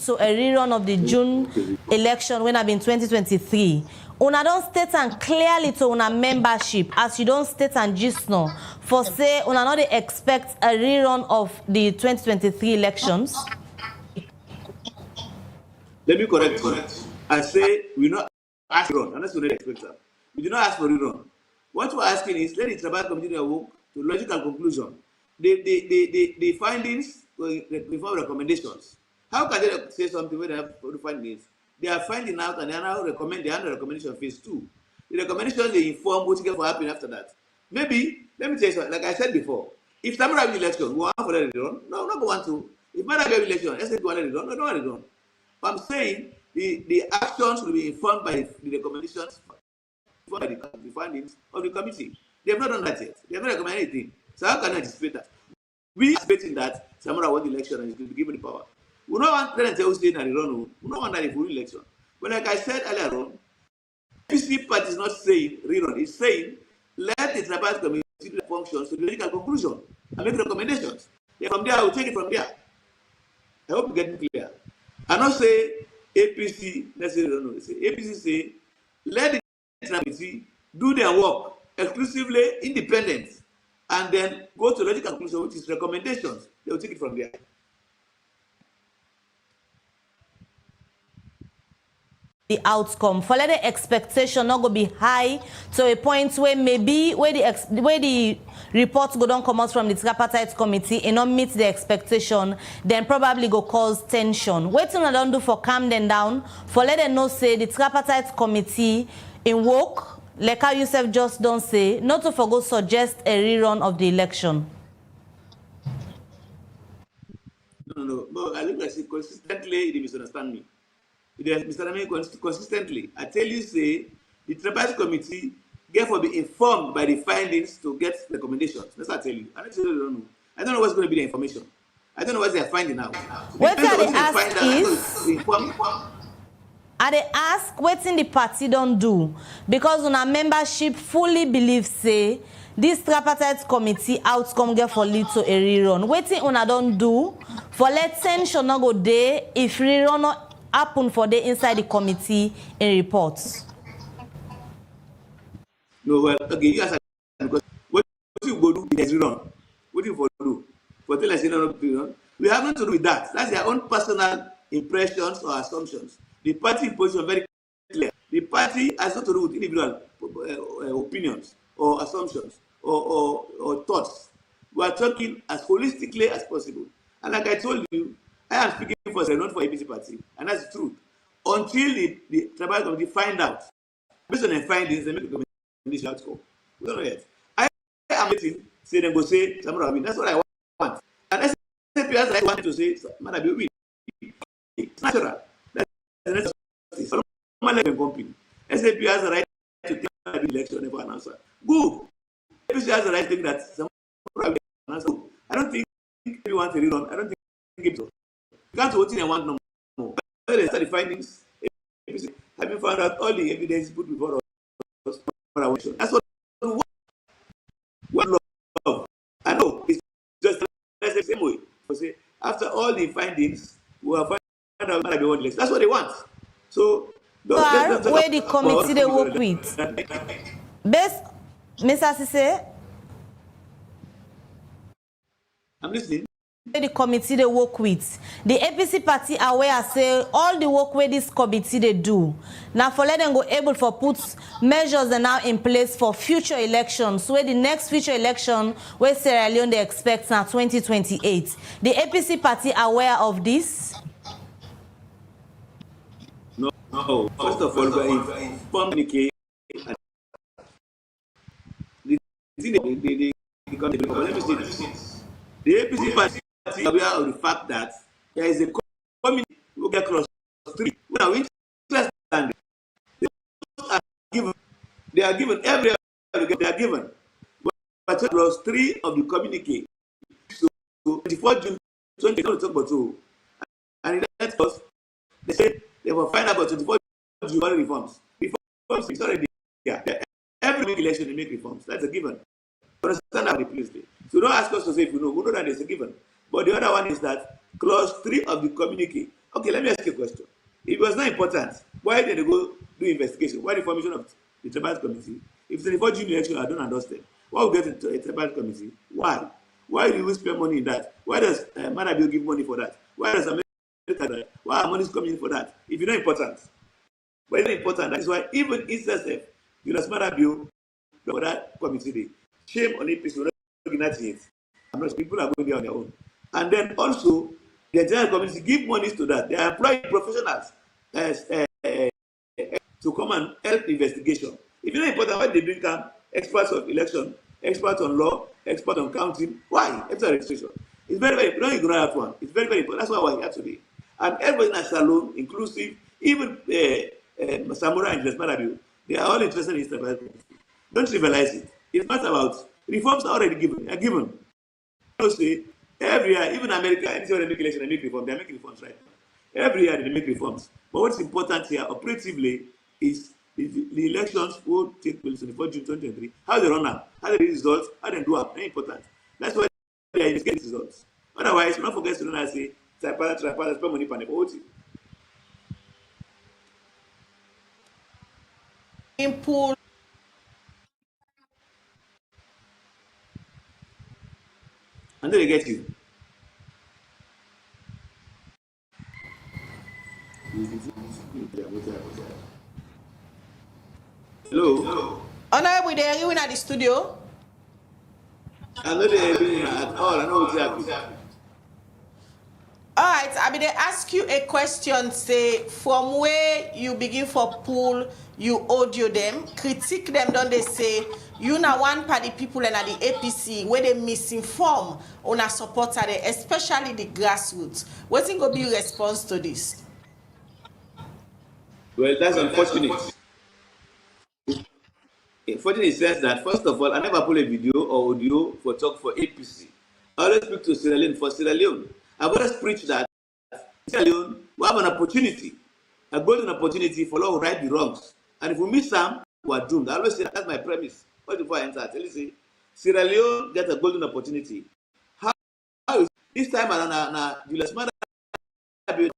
to a rerun of the June election when I've been 2023. Una don't state and clearly to una membership, as you don't state and just know, for say una not expect a rerun of the 2023 elections. Let me correct you. I say we not ask for rerun, unless we don't expect that. We do not ask for rerun. What we're asking is let the tribal committee work to logical conclusion. The findings before recommendations. How can they say something when they have the findings? They are finding out and they are now recommend the under recommendation phase 2. The recommendation they inform what's going to happen after that. Maybe, let me tell you something, like I said before, if Tamara have election, we want for let it run. No, not going to. If Mara have election, let's say we want let it run. No, don't let it run. I'm saying the actions will be informed by the recommendations, by the findings of the committee. They have not done that yet. They have not recommended anything. So how can I anticipate that? We are expecting that Samara won the election and is going to be given the power. We don't want them to tell us that they run. We don't want that for election. But like I said earlier on, PC party is not saying rerun. It's saying let the tribal committee do the functions to the logical conclusion and make recommendations. Then from there, I will take it from there. I hope you get it clear. I not say APC necessarily no. Say APC say let the committee do their work exclusively independent and then go to logical conclusion, which is recommendations. They will take it from there. The outcome for let the expectation not go be high to a point where maybe where the reports go don't come out from the tripartite committee and not meet the expectation, then probably go cause tension. Waiting I don't do for calm them down, for let them know say the tripartite committee in work, like how Yusuf just don't say, not to forgo suggest a rerun of the election. No. I look at it consistently, they misunderstand me. They misunderstand me consistently. I tell you, say, the tripartite committee therefore be informed by the findings to get recommendations. That's what I tell you. I don't know. I don't know what's going to be the information. I don't know what they are finding out. What they ask is, I they ask what's in the party don't do, because on our membership fully believes say this tripartite committee outcome get for lead to a rerun. Waiting on I don't do for let tension not go there if rerun not happen for the inside the committee in reports. No, well, okay, you ask because what you go do is rerun. What do you do? For tell us rerun. We have nothing to do with that. That's their own personal impressions or assumptions. The party position very clear. The party has nothing to do with individual opinions or assumptions or thoughts. We are talking as holistically as possible. And like I told you, I am speaking for not for APC party, and that's the truth. Until the tribal committee find out, based on their findings, they make a recommendation outcome. We don't know yet. I am waiting, say them go say Samara win. That's what I want. And SAP has I want to say Samara will win. It's natural. That's the normal company. SAP has the right to take the election never announce that. Good. APC has the right to think that Samara will announce. I don't think we want to rerun. I don't think it's so. You can't vote in and want no more. When they start the findings, have you found out all the evidence put before us? That's what we love. I know it's just the same way. Say, after all the findings, we have found out that they want less. That's what they want. So, where the committee they work with. Best, Mr. Sise. I'm listening. The committee they work with. The APC party aware say all the work where this committee they do. Now for let them go able for put measures are now in place for future elections. Where the next future election where Sierra Leone they expect now 2028. The APC party aware of this? No. First of all, we informed Kekeh. The APC party are aware of the fact that there is a community who get across the street. Now, interest and they are given every they are given. But clause 3 of the communique. So 24 June 2020, talk about so. And in that clause, they say they will find out about 24 June reforms. Reforms is already there. Every election they make reforms. That's a given. Understand how they place it. So don't ask us to say if you know. We know that it's a given. But the other one is that clause 3 of the communique Okay, let me ask you a question. If it was not important, why did they go do investigation? Why the formation of the tripartite committee? If it's 24 June election, I don't understand. Why we get into a tripartite committee? Why? Why do we spend money in that? Why does Manabil give money for that? Why does America? Why are money coming in for that? If it's not important, but it's not important. That is why even ISSF, you know, Manabil for that committee. Shame on APC. We're not looking at it. I'm not. People are going there on their own. And then also, the general community give money to that. They employ professionals to come and help investigation. If it's not important, why they bring experts of election, experts on law, experts on counting? Why? It's a registration. It's very, very, don't ignore that one. It's very, very important. That's why we're here today. And everybody in a salon, inclusive, even Samura and Marabu, they are all interested in this tripartite. Don't trivialize it. It's not about reforms are already given. Are given. You say every year, even America, anytime they make election, they make reforms. They make reforms right now. Every year they make reforms. But what's important here, operatively, is the elections will take place on the 4th June 2023. How they run now, how they get results, how they do up. Very important. That's why they are getting results. Otherwise, don't forget to run say tripartite, spend money for the voting. Input. And then they get you. Hello. Honorable, they are you in at the studio? I know they are doing at all. I know what's happening. All right, I mean, they ask you a question, say, from where you begin for pool, you audio them, critique them, don't they say, you now one party people and at the APC, where they misinform on a supporter, especially the grassroots. What's going to be your response to this? Well, that's unfortunate. Unfortunately, it says that, first of all, I never pull a video or audio for talk for APC. I always speak to Sierra Leone for Sierra Leone. I've always preached that Sierra Leone, we have an opportunity, a golden opportunity for law to right the wrongs. And if we miss some, we are doomed. I always say that's my premise. What before I enter, I tell you, say, Sierra Leone gets a golden opportunity. How is this time around, Julius Mada, they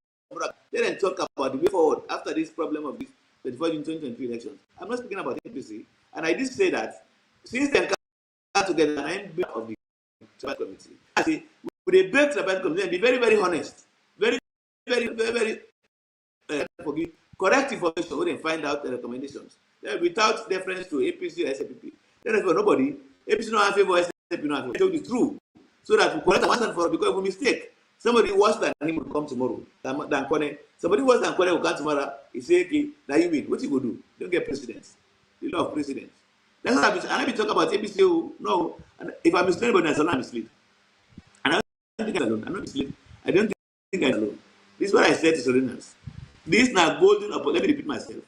didn't talk about the way forward after this problem of this 24 June 2023 elections. I'm not speaking about APC. And I did say that since they come together and I'm of the tripartite committee, I say, with a built tripartite committee, and be very, very honest, very, correct information when they find out the recommendations. Then without deference to APC or SLPP. Then for nobody, APC no have favor, SLPP no have favor. Tell the truth. So that we correct once and for all, because of a mistake. Somebody worse than him will come tomorrow. Than Kone. Somebody worse than Kone will come tomorrow. He say, okay, now you win. What you go do? Don't get presidents. The law of presidents. That's what I be talking about APC. No, and if I'm misled, but I'm misled. And I don't think I'm alone. I'm not misled. I don't think I'm alone. This is what I said to Serenans. This is a golden opportunity. Let me repeat myself.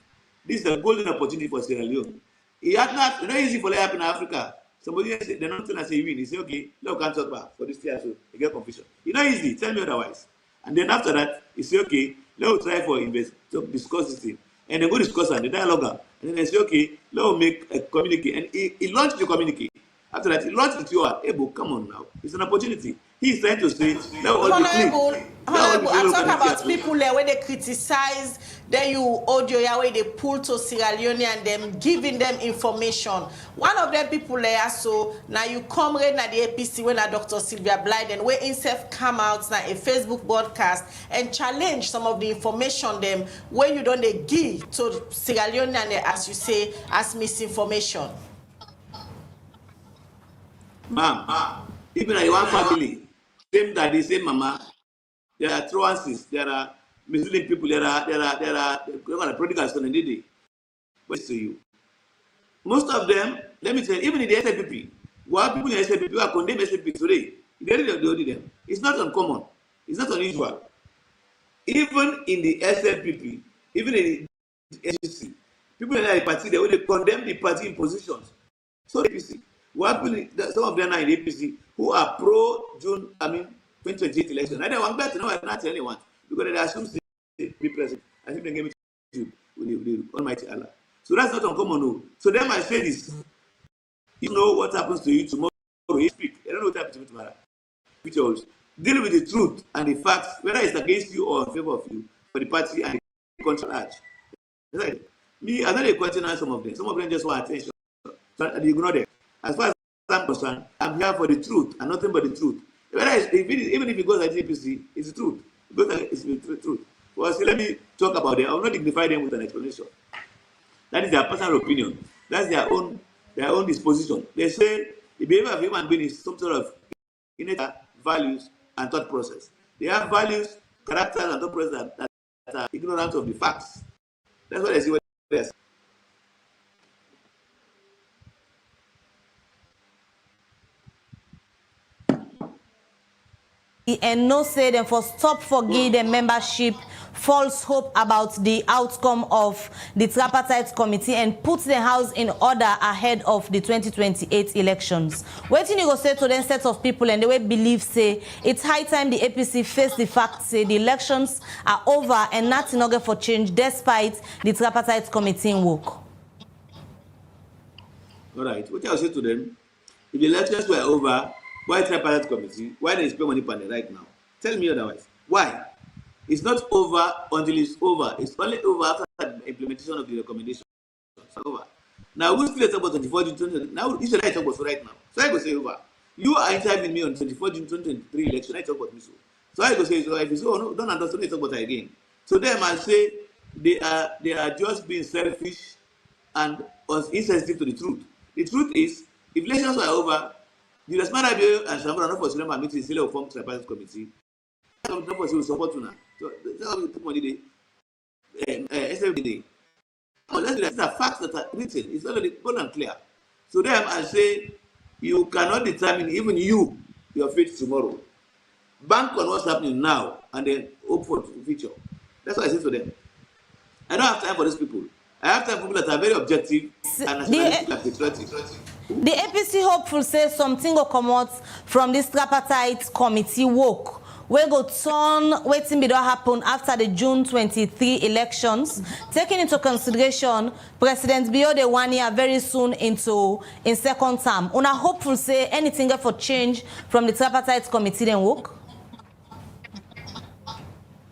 This is a golden opportunity for Sierra Leone. It's not easy for it to happen in Africa. Somebody say they're not saying you win. He say, okay, no, we can't talk about for this year, so you get confusion. It's not easy. Tell me otherwise. And then after that, he say, okay, let's try for to discuss this thing. And then go discuss and the dialogue. And then they say, okay, let's make a communique. And he launched the communique. After that, he launched it to you. Hey, but come on now. It's an opportunity. He's trying to say, Honorable, I talk about people there where they criticize, then you audio where they pull to Sierra Leone and them giving them information. One of them people there, so now you come right now the APC when Dr. Sylvia Blyden, where himself come out now a Facebook broadcast and challenge some of the information them where you don't they give to Sierra Leone and they, as you say, as misinformation. Ma'am, even in one family, same daddy, same mama, there are truancies, there are misleading people, there are prodigal son in the day. What's to you? Most of them, let me tell you, even in the SLPP, what people in the SLPP who are condemned SLPP today, they only them. It's not uncommon. It's not unusual. Even in the SLPP, even in the SGC, people in the party, they will condemn the party in positions. So APC, what some of them are in the APC who are pro-June, 2028 election. I don't want that to know, not tell anyone, because they assume they be president. I think they gave it to the Almighty Allah. So that's not uncommon, no. So then I say this, you know what happens to you tomorrow, you speak. I don't know what happens to you tomorrow. deal with the truth and the facts, whether it's against you or in favor of you, for the party and the country at large. Right. Me, I know they question some of them. Some of them just want attention. So I ignore them. As far as I'm concerned, I'm here for the truth and nothing but the truth. Even if it goes like APC, it's the truth. It's the truth. Well, so let me talk about them. I will not dignify them with an explanation. That is their personal opinion. That's their own disposition. They say the behavior of human being is some sort of innate values and thought process. They have values, characters, and thought process that are ignorant of the facts. That's what I see. What they say. And no say them for stop forgive the membership false hope about the outcome of the tripartite committee and put the house in order ahead of the 2028 elections. What you go say to them set of people and they will believe say it's high time the APC face the fact say the elections are over and nothing okay for change despite the tripartite committee work. All right, what I'll say to them, if the elections were over, why tripartite committee? Why they spend money on it right now? Tell me otherwise. Why? It's not over until it's over. It's only over after the implementation of the recommendation. It's over. Now, who's still talking about 24 June 2023? Now, you should I talk about right now. So I go say over. You are interviewing me on 24 June 2023 election. I talk about me so. So I go say so. If you say, oh no, don't understand, I talk about it again. So them I say they are just being selfish and insensitive to the truth. The truth is, if elections were over, the Resmarabio and Shambhala not for Sulema meeting still will form tripartite committee. Not for support now. So that's how we put money there. SFD day. These are facts that are written. It's already bold and clear. So them I say you cannot determine even your fate tomorrow. Bank on what's happening now and then hope for the future. That's what I say to them. I don't have time for these people. I have time for people that are very objective and nationalistic and patriotic. The APC hopeful says something will come out from this tripartite committee work. We go turn waiting be don't happen after the June 23 elections. Taking into consideration, President Bio de 1 year very soon in second term. Una hopeful say anything for change from the tripartite committee then work?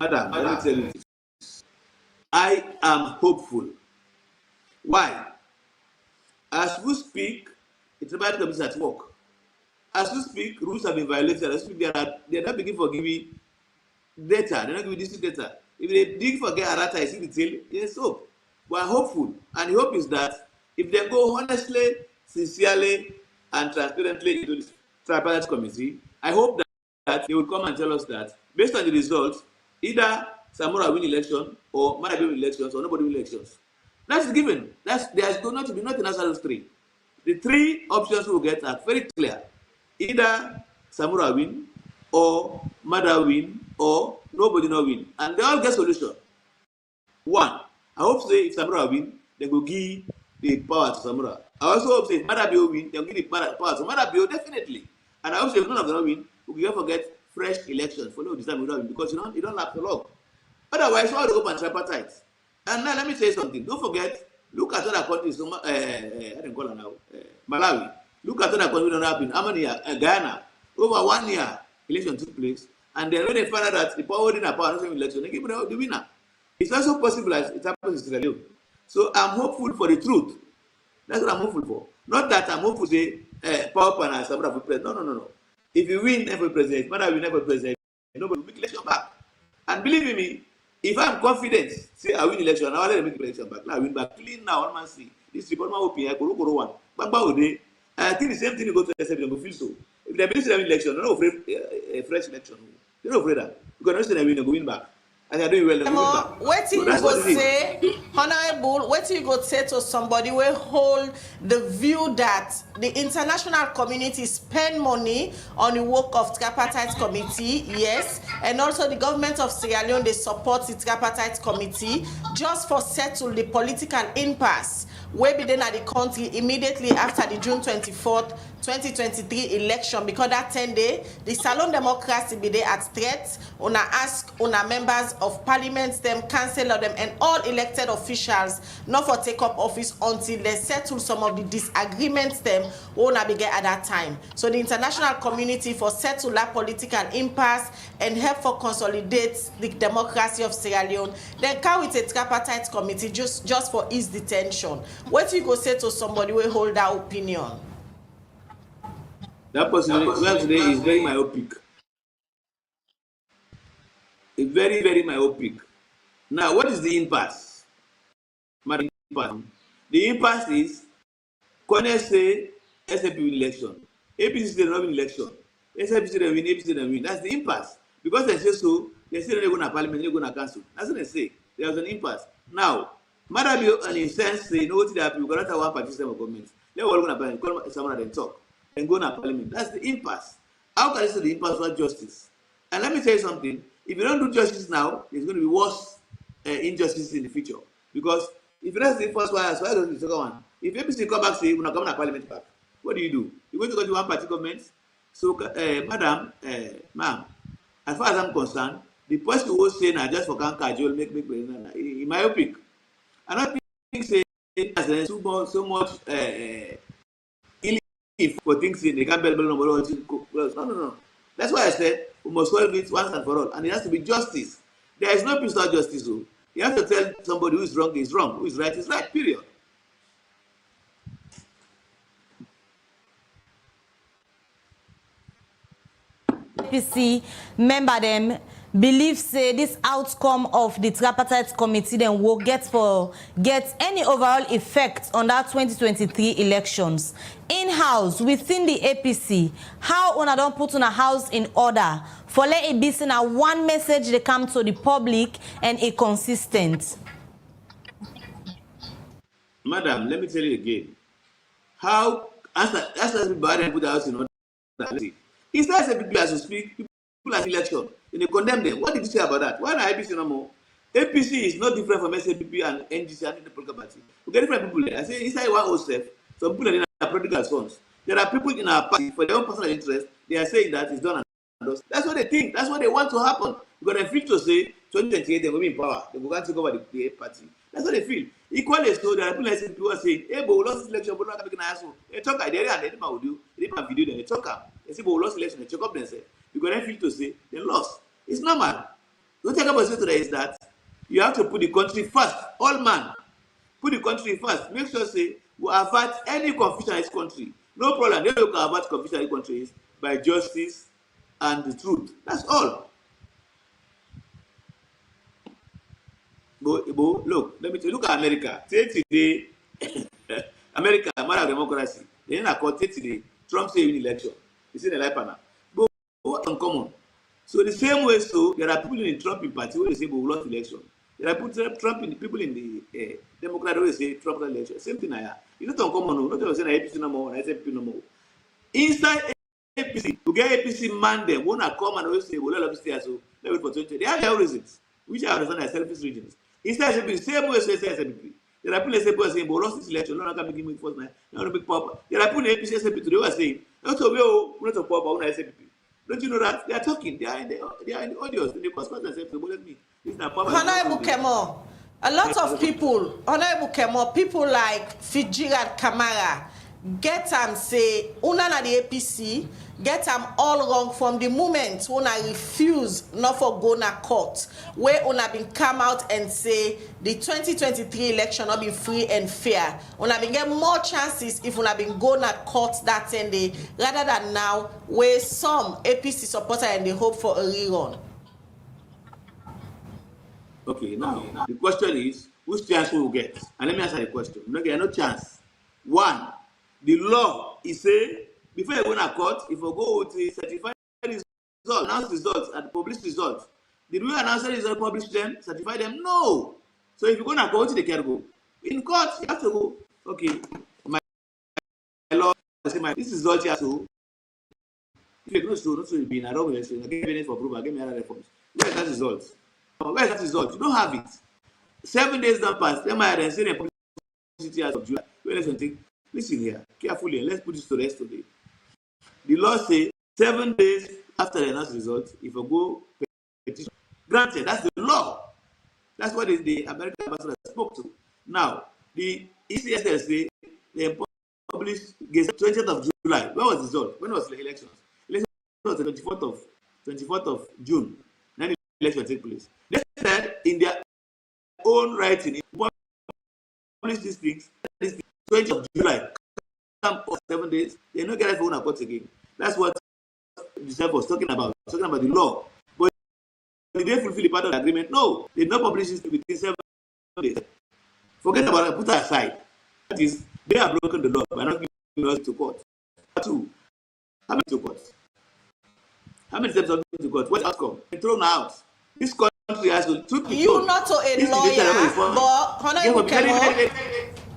Madam, let me tell you this. I am hopeful. Why? As we speak, the tripartite committee is at work. As we speak, rules have been violated. As we speak, they are not beginning for giving data. They are not giving district data. If they dig for get errata, I see detail, yes, hope. We are hopeful. And the hope is that if they go honestly, sincerely, and transparently into this tripartite committee, I hope that they will come and tell us that, based on the results, either Samora win election, or Marabi win elections, or nobody win elections. That's given. There's going to be nothing outside those three. The three options we will get are very clear. Either Samura win, or Mada win, or nobody no win. And they all get solution. One, I hope say if Samura win, they will give the power to Samura. I also hope say if Mada Bio win, they will give the power to Mada Bio, definitely. And I hope say if none of them win, we can forget fresh elections. Follow this time without win, because you don't have to log. Otherwise, all the open tripartite. And now let me say something. Don't forget, look at other countries. I don't call her now. Malawi. Look at other countries that happen. How many years? Ghana. Over 1 year, election took place. And then when they found out that the power didn't have power election, they give the winner. It's also possible as it happens in Sierra Leone. So I'm hopeful for the truth. That's what I'm hopeful for. Not that I'm hopeful to say power pan and Sabra for president. No. If you win every president, Mother will never president, nobody will make election back. And believe me, if I'm confident, say I win election, I will make election back. Now I win back. Clean now, one man see. This report man open, I go one. Back. I think the same thing you go to the assembly, they feel so. If they believe in election, they're not afraid a fresh election. They're not afraid that. Because they win, they go win back. And they're doing well, they go win back. What you go say, Honorable, what you go say to somebody will hold the view that the international community spend money on the work of tripartite committee, yes, and also the government of Sierra Leone, they support the tripartite committee just for settle the political impasse. Way be then at the country immediately after the June 24th 2023 election, because that 10 day, the salon democracy be there at threat. Una ask una members of parliament, them, councillor them, and all elected officials not for take up office until they settle some of the disagreements them una be get at that time. So the international community for settle that political impasse and help for consolidate the democracy of Sierra Leone. Then come with a tripartite committee just for ease detention. What you go say to somebody who hold that opinion? That person today is very myopic. It's very, very myopic. Now, what is the impasse? The impasse is Congress say SAP election, APC say not win election, SAP say they win, APC they win. That's the impasse. Because they say so, they say they're going to parliament, they're going to council. That's what they say. There's an impasse. Now, Madabio and his sense say, no, what that we cannot have one party system of government. They're all going to parliament, call someone and talk and go to parliament. That's the impasse. How can I say the impasse without justice? And let me tell you something. If you don't do justice now, there's going to be worse injustice in the future. Because if you don't see the first one, so why don't the second one? If APC come back say, we're not coming to parliament back, what do? You're going to go to one party government? So, madam, ma'am, as far as I'm concerned, the person who say now just for Kanka, you'll make in myopic. I don't think say there's so much for things in the Campbell no. That's why I said we must solve it once and for all, and it has to be justice. There is no peace without justice. So you have to tell somebody who is wrong, who is right, period. APC member them believe say this outcome of the tripartite committee then will get any overall effect on that 2023 elections. In-house, within the APC, how una don't put on a house in order for let it be seen a one message they come to the public and a consistent. Madam, let me tell you again. How as everybody put the house in order. Instead of people as you speak, people as election, and they condemn them. What did you say about that? Why not APC no more? APC is not different from SAPP and NGC and the political party. We get different people there. I say inside one OSEF, some people are in our political sons. There are people in our party for their own personal interest. They are saying that it's done and done. That's what they think. That's what they want to happen. Because they feel to say 2028 they will be in power. They will take over the party. That's what they feel. Equally so, there are people like people are saying, hey, but we lost this election, but we're not going to get an They talk like they will do. They have video, they talk. They say, but we lost election, they check up themselves. Because they feel to say they lost. It's normal. What I can say today is that you have to put the country first. All man, put the country first. Make sure say we avert any confusion in this country. No problem. The way we can avert confusion in this country is by justice and the truth. That's all. But look, let me tell you, look at America. Today, America, matter of democracy. They didn't accord today. Trump say win election. It's in the life now. But what uncommon? So the same way, so there are people in the Trump party who say we lost election. There are people in the Democrat who say Trump lost election. Same thing here. It's not uncommon. Not just saying APC no more, SAP no more. Inside APC, to get APC man them, wanna come and always say we love stay so. Let wait for 20. They have their reasons, which I understand are selfish reasons. Inside SAP, same way say SAP. There are people saying we lost this election. No longer making me first night. No big pop. There are people in APC SAP today who are saying, not to we not pop on SAP. Don't you know that they are talking? They are in the audios. They conspire themselves to bullet me. Honorable Kemo, a lot of people, Honorable Kemo, people like Fitzgerald Kamara, get say, una na the APC, get all wrong from the moment una refuse not for go na court, where una been come out and say the 2023 election not been free and fair. Una been get more chances if una been go na court that 10 day, rather than now, where some APC supporter and they hope for a rerun. Okay, now the question is, which chance we will get? And let me answer the question. No chance. One, the law is say, before you go to court, if you go with the certified results, announce results and publish results, did we announce the results, publish them, certify them? No. So if you go to court, they can go. In court, you have to go, okay, my law, this result here, so if you not so be in a wrong election, I give evidence for proof, I give me other reforms. Where is that result? Where is that result? You don't have it. 7 days don't pass. Then my then publicity as of July. Listen here, carefully, and let's put this to rest today. The law says 7 days after the announced result, if you go petition, granted, that's the law. That's what the American ambassador spoke to. Now, the ECSL say they published 20th of July. When was the result? When was the elections? Election was the 24th of June. Then the election take place. They said in their own writing, if you publish these things, 20th of July, come for 7 days, they don't get it for own accord again. That's what Joseph was talking about the law. But did they fulfill the part of the agreement? No, they did not publish it within 7 days. Forget about it, put it aside. That is, they have broken the law by not giving us to court. 2. How many to court? How many steps have been to court? What outcome? They're thrown out. This country has to took you not to a lawyer,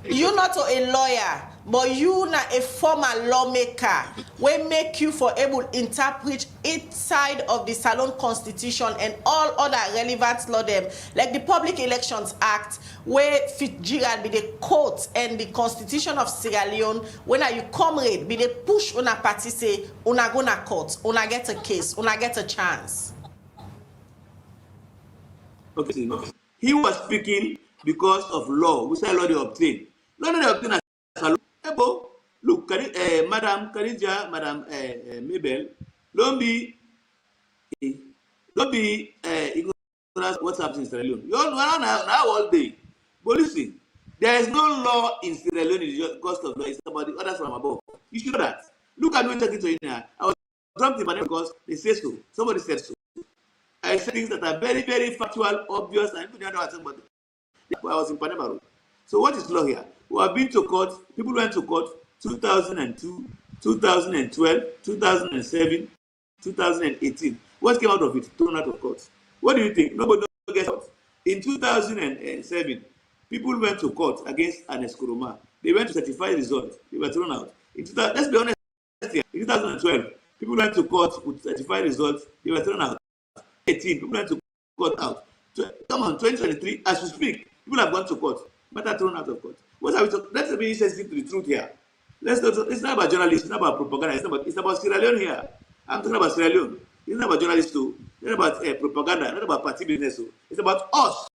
but you not to a lawyer, but you not a former lawmaker. We make you for able to interpret each side of the Salon Constitution and all other relevant law them, like the Public Elections Act, where Fitzgerald be the court and the Constitution of Sierra Leone. When are you comrade, be the push on a party say, una go na court, una get a case, una get a chance. Okay, he was speaking because of law. We say law they obtain. Law they obtain as Salon. Look, Madam Khadija, Madam Mabel, don't be ignorant what's happening in Sierra Leone. You're now all day. But listen, there is no law in Sierra Leone in the cost of law. It's about the orders from above. You should know that. Look at me talking to you now. I was dropped in my name because they say so. Somebody said so. I say things that are very, very factual, obvious, and people don't know what I'm talking about. I was in Panama Road. So what is law here? We have been to court. People went to court 2002, 2012, 2007, 2018. What came out of it? Thrown out of court. What do you think? Nobody gets out. In 2007, people went to court against an Escoroma. They went to certify results. They were thrown out. Let's be honest here. In 2012, people went to court with certified results. They were thrown out. 18, people went to court out. Come on, 2023, as we speak, people have gone to court, but are thrown out of court. What are we talking? Let's be sensitive to the truth here. It's not about journalists, it's not about propaganda, it's about Sierra Leone here. I'm talking about Sierra Leone. It's not about journalists too. It's not about propaganda, not about party business too. It's about us.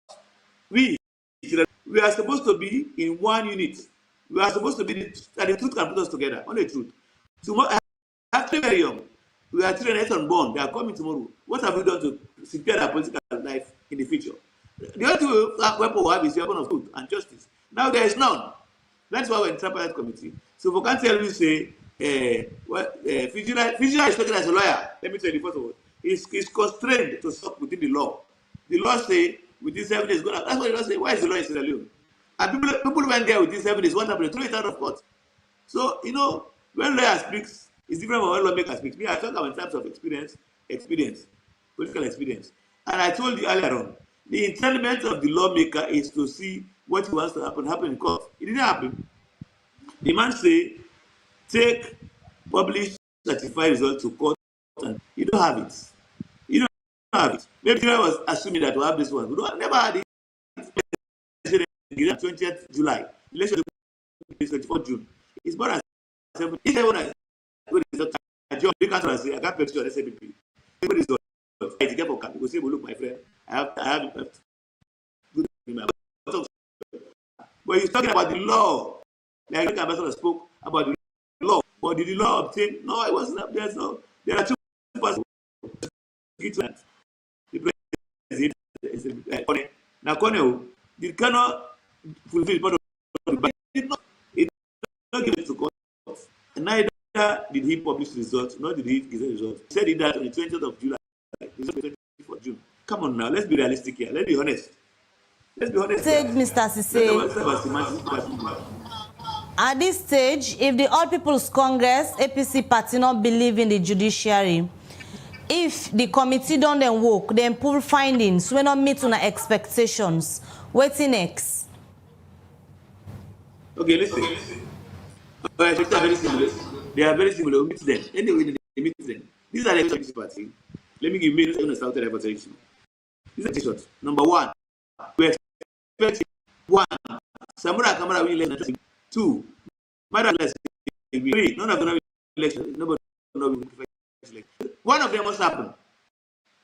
We are supposed to be in one unit. We are supposed to be the truth can put us together. Only the truth. Tomorrow, I have 3 very young. We are children yet unborn. They are coming tomorrow. What have we done to secure our political life in the future? The only weapon we have is the weapon of truth and justice. Now there is none. That's why we're in tripartite committee. So if we can't tell you, say, Fitzgerald is talking as a lawyer. Let me tell you, first of all, he's constrained to stop within the law. The law say within 7 days. That's what the law say. Why is the law in Sierra Leone? And people went there within 7 days. What happened? They threw it out of court. So, when lawyer speaks, it's different from when lawmaker speaks. Me, I talk about in terms of experience, political experience. And I told you earlier on, the intendment of the lawmaker is to see what wants to happen in court. It didn't happen. The man say, take published certified result to court, and you don't have it. You don't have it. Maybe I was assuming that we have this one. We never had it. 20th July. Election is 24th June. It's more than 7. If everyone I can't petition SAPP. I get for you go say, look, my friend, I have it. But he's talking about the law. The American ambassador spoke about the law. But did the law obtain? No, it wasn't. There are 2 persons. The president now Cornell did cannot fulfill part of the but did not give it to court. And neither did he publish the results, nor did he give the results. He said that on the 20th of July. For June. Come on now, let's be realistic here. Let's be honest. Stage, Mr. Sise. At this stage, if the All People's Congress, APC party not believe in the judiciary, if the committee don't then work, then pull findings, we not meet on our expectations, what's next? Okay, listen. They are very similar. They are very similar. We meet them. Anyway, they meet them. These are the APC party. Let me give you a started representation. This is short. Number 1, we expect 1. Samura Kamara will elect 2. Madam 3. None of the election. Nobody know. One of them must happen.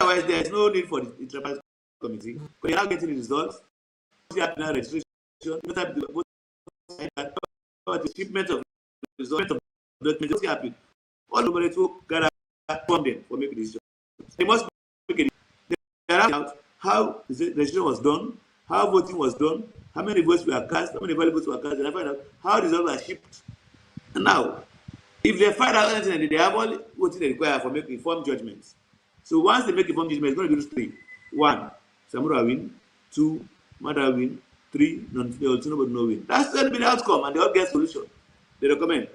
Otherwise, there is no need for the tripartite committee. But you're now getting the results. You have now registration. You have the shipment of result of documents. What's happening? All the to gather from them for making decision. They must make it. They are out how the registration was done, how voting was done, how many votes were cast, how many valid votes were cast, and I find out how the results are shipped. And now, if they find out anything, they have all what they require for making informed judgments. So once they make informed judgments, it's going to be 3. 1, Samura win. 2, Mother win. 3, nobody no win. That's going to be the outcome, and they all get solution. They recommend.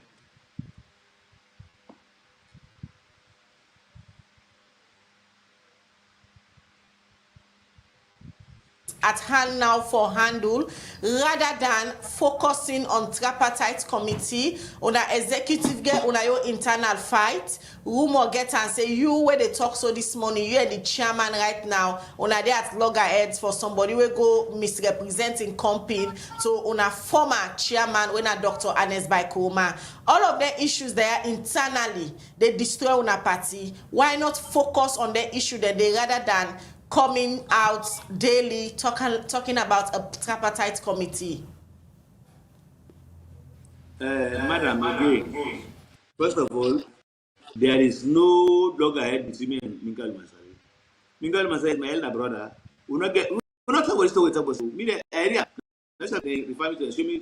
At hand now for handle, rather than focusing on tripartite committee, on a executive get on your internal fight, rumor get and say you where they talk so this morning, you are the chairman right now, on a day at loggerheads for somebody we go misrepresenting company to on a former chairman when a Dr. Anes Baikoma. All of the issues there internally, they destroy on a party. Why not focus on the issue that they rather than coming out daily talking about a tripartite committee? Madam, again, first of all, there is no loggerhead between me and Minkal Masari. Minkal Masari is my elder brother. We not talk about this. Me the area. That's what they refer me to show me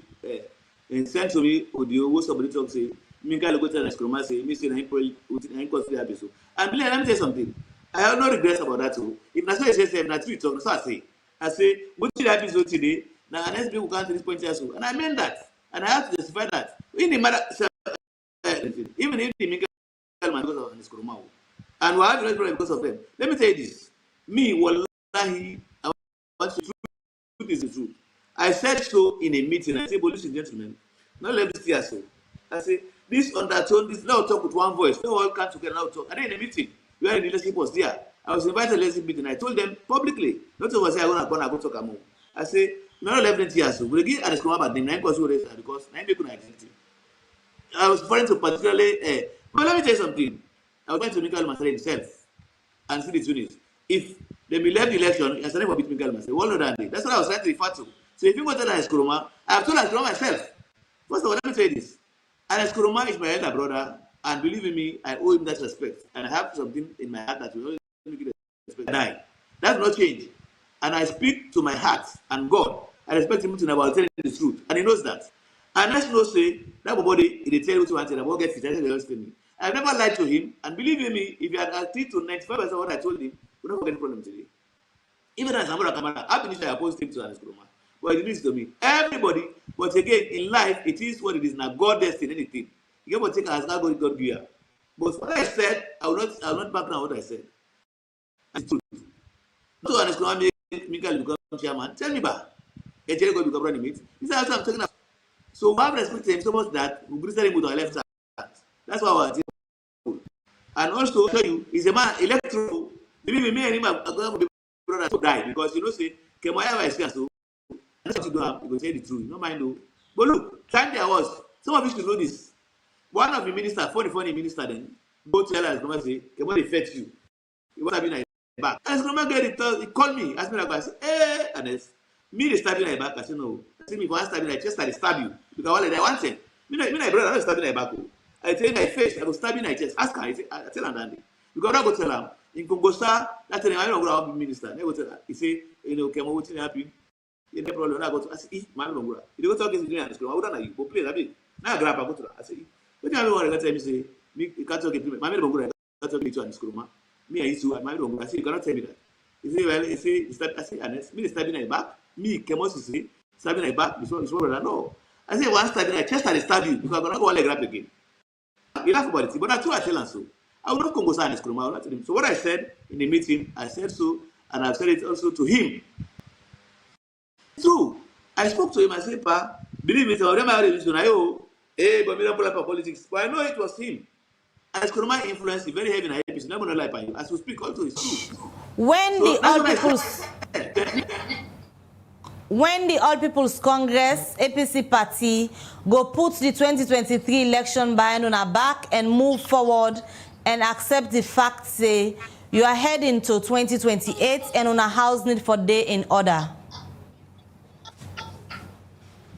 and send to me audio. What somebody talk say. Minkal go tell us Kroma say. Me say na him consider episode. And let me tell you something. I have no regrets about that too. If that's what I say, that's true talk. So I say, what did I episode today? Now, next week we can't this point here. And I meant that. And I have to justify that. In the matter, even if the Minkal man goes on this Kurumau. And we have no problem because of them. Let me tell you this. Me, wallahi, I want to truth is the truth. I said so in a meeting. I say, but listen, gentlemen, not let me steer so. I say, this undertone, this now talk with one voice. No one can together now talk. And then in a meeting, where the leadership was there. I was invited to a leadership meeting. I told them publicly, not to say I want to go talk about. I say, not 11 years. So we give and come about them 9 because 9 people are existing. I was referring to particularly, but let me tell you something. I was going to Minkal Masari himself and see the Tunis. If they will left the election, you're starting for beat Minkal Masari. One other day. That's what I was trying to refer to. So if you go to Eskuruma, I have told Eskuruma myself. First of all, let me tell you this. And Eskuruma is my elder brother. And believe in me, I owe him that respect. And I have something in my heart that will always make it respect. That's not change. And I speak to my heart and God. I respect him to about telling the truth. And he knows that. And let's not say that nobody they tell you what you want to about get fit. I've never lied to him. And believe in me, if you had agreed to 95% of what I told him, we don't have any problem today. Even as Samura Kamara, I've been I opposed him to Anas Kuruma. But it is to me. Everybody, but again, in life, it is what it is. Now God destined anything. You can take as God gear. But what I said, I will not back down what I said. It's true. So Anas Kuruma Minkal become chairman. Tell me back. A chair go become running mate. This is how I'm talking about. So we have respect him so much that we greeted him with our left hand. That's why we're doing. And also tell you, he's a man electoral. Believe me and him are going to be brother to die because you know say Kemaya is here so that's what you do have, you go say the truth. No mind though. But look, time there was some of you should know this. One of the minister, funny minister then, go tell us, Grandma say, "Come on, they fetch you. You want to be like back." And Grandma get it, he called me, asked me like, I said, "Eh, Anes, me they stab you like back." I said, "No." I said, "Me if I stab you like chest, I stab you because all I want it. Me like brother, I don't stab you like back. I tell you like face, I go stab you like chest. Ask her, I tell her that. Because I go tell her in Congo star, that time I don't go to be minister. I go tell her, he say, you know, come on, what's happy? You no problem. I go to, I say, man, don't go. You go talk to me and I would not you go play that bit. Now I grab, I go to her. I say. What do you want to tell me? Say, you can't talk to me. My man don't go. I can't talk to you and school. Me, I used to. My man don't go. I say, you cannot tell me that. He say, well, he say, I say, Anes, me stabbing at back. Me, Kemos, he say, stabbing at back. This one, brother, no. I say, one stabbing at chest, I stab you because I'm gonna go all grab again. He laugh about it, but that's what I tell him so. I will not Congo sign his school. I will not tell him. So what I said in the meeting, I said so, and I've said it also to him. True. I spoke to him. I said, "Pa, believe me, some of them are but we don't pull up for politics." But I know it was him. As Kuruma influence is very heavy in our episode, I'm not going to lie by you. As we speak, also it's true. When so the all people's when the All People's Congress, APC party, go put the 2023 election behind on our back and move forward and accept the fact, say, you are heading to 2028 and on a house need for day in order?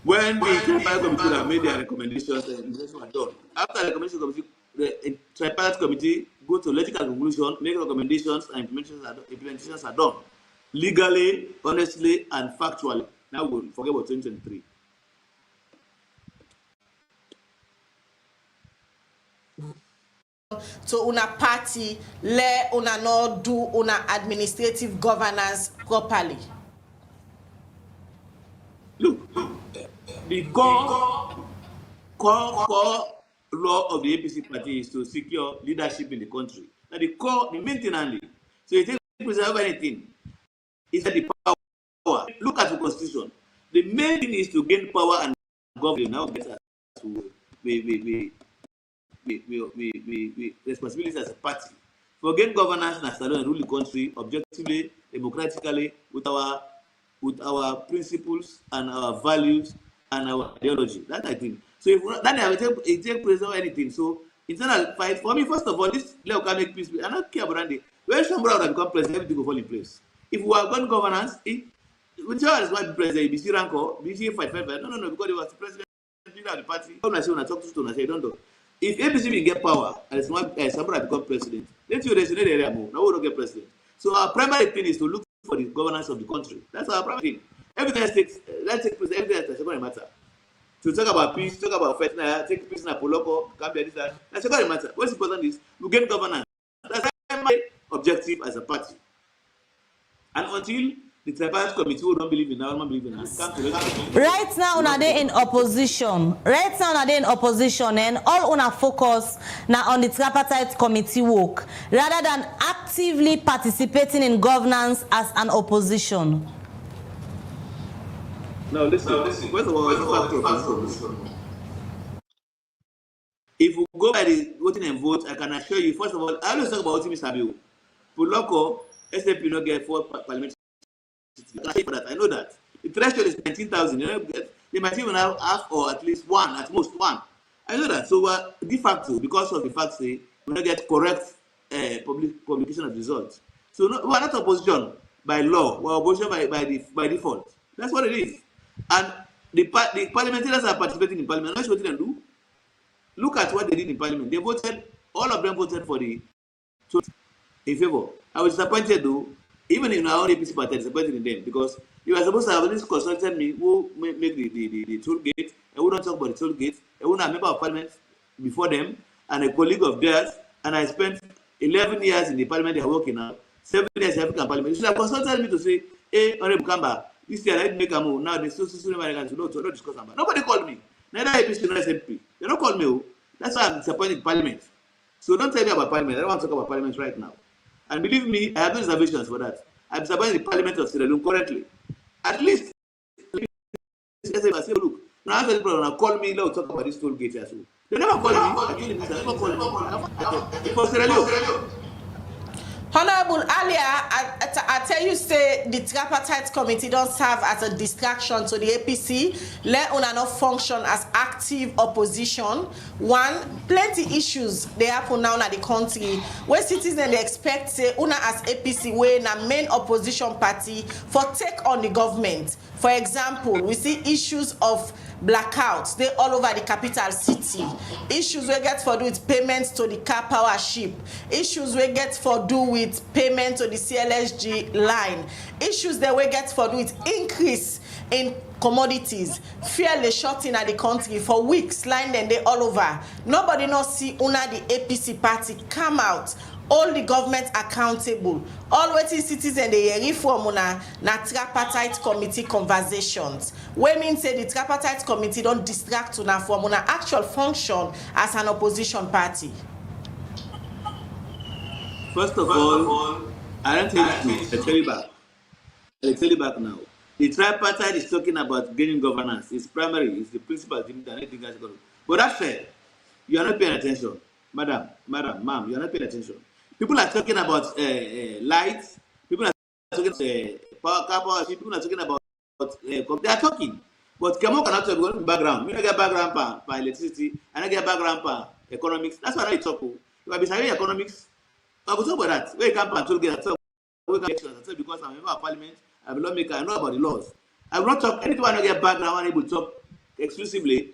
When the tripartite committee have made their recommendations and implementation are done, after the recommendation committee, the tripartite committee go to logical conclusion, make recommendations and implementations are done legally, honestly, and factually. Now we'll forget about 2023. To una party, let una not do una administrative governance properly. Look, the core law of the APC party is to secure leadership in the country. Now the main thing only. So you take preserve anything. It's the power. Look at the constitution. The main thing is to gain power and govern. Now we responsibilities as a party. For gain governance and rule the country objectively, democratically, with our principles and our values and our ideology. That I think. So if then I will take preserve anything. So internal fight for me. First of all, this law can make peace. I don't care about it. When somebody will become president, everything will fall in place. If we have got governance, whichever is going to be president, BC Ranko, BC 555. No, because he was the president leader of the party. When I talk to students, I say, don't know. If APC will get power and somebody become president, let you resonate the area more. Now we don't get president. So our primary thing is to look for the governance of the country. That's our primary thing. Everything else takes, let's take president, everything else doesn't matter. To talk about peace, talk about fight, take peace in Apoloko, Gambia, this, that. That's not matter. What's important is we get governance. That's my objective as a party. And until the tripartite committee who don't believe in now, don't believe in us. Right now, una dey in opposition. Right now, una dey in opposition, and all una focus now on the tripartite committee work, rather than actively participating in governance as an opposition. Now, listen. First of all, it's a factor of opposition. If we go by the voting and vote, I can assure you, first of all, I always talk about voting, Mr. Bill. Puloko, SAP not get 4 parliamentary. I know that. The threshold is 19,000. You know, they might even have half or at least one, at most one. I know that. So, de facto, because of the fact say we don't get correct publication of results. So, no, we are not opposition by law. We are opposition by default. That's what it is. And the parliamentarians are participating in parliament. That's what they do. Look at what they did in parliament. They voted. All of them voted for the in favor. I was disappointed though. Even in our own APC party, disappointed in them because you were supposed to have this consulted me who make the toll gate, and we don't talk about the toll gate, and we are a member of parliament before them, and a colleague of theirs, and I spent 11 years in the parliament they are working now, 7 years in African parliament. You should have consulted me to say, hey, Honorable Kamba, this year I didn't make a move, now they still Americans to not discuss about. Nobody called me. Neither APC nor SMP. They don't call me. Oh. That's why I'm disappointed in parliament. So don't tell me about parliament. I don't want to talk about parliament right now. And believe me, I have no reservations for that. I'm disappointed in the Parliament of Sierra Leone currently. At least, say, look, now people call me, let's talk about this toll gate as well. They never call me. I told them, they never call me. For Sierra Leone. Honorable, earlier, I tell you, say the tripartite committee don't serve as a distraction to the APC. Let una not function as active opposition. One, plenty issues they happen now in the country where citizens they expect say una as APC way na main opposition party for take on the government. For example, we see issues of blackouts they all over the capital city. Issues we get for do with payments to the car power ship. Issues we get for do with payment to the CLSG line. Issues that we get for do with increase in commodities. Fairly shorting at the country for weeks, line then they all over. Nobody not see una the APC party come out. All the government accountable. All waiting citizens they reform una na tripartite committee conversations. We mean say the tripartite committee don't distract una from una actual function as an opposition party. First of all, I don't think I tell you back. I tell you back now. The tripartite is talking about gaining governance. It's primary. It's the principal thing that anything else. But that said, you are not paying attention, madam, ma'am. You are not paying attention. People are talking about lights. People are talking about power. People are talking about they are talking. But Kemo cannot talk because of the background. We don't get background for electricity, and I get background for economics. That's why I talk. If I be studying economics, I will talk about that. Where you come from, get because I'm a member of parliament, I'm a lawmaker, I know about the laws. I will not talk anything I don't get background, I'm able to talk exclusively.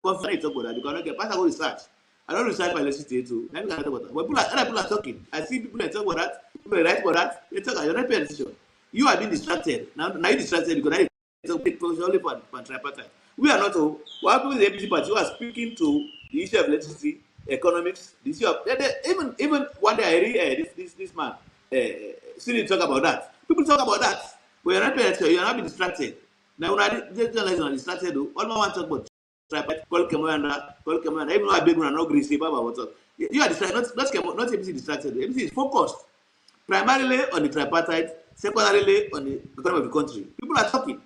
Confident talk about that because I don't get past I go research. I don't research for electricity too. Let me talk about that. But other people are talking. I see people that talk about that, people that write about that, they talk, you're not paying attention. You are being distracted. Now you're distracted because now it's only for tripartite. We are not all. What happens with the APC party who are speaking to the issue of electricity, economics, the issue of even one day I read this man still talk about that. People talk about that, but you're not paying attention. You're not being distracted. Now when I are distracted, all I want to talk about tripartite, call Kemanda, even though I beg one, not greasy, Baba, what's up? You are distracted. Not APC distracted. APC is focused primarily on the tripartite, secondarily on the economy of the country. People are talking.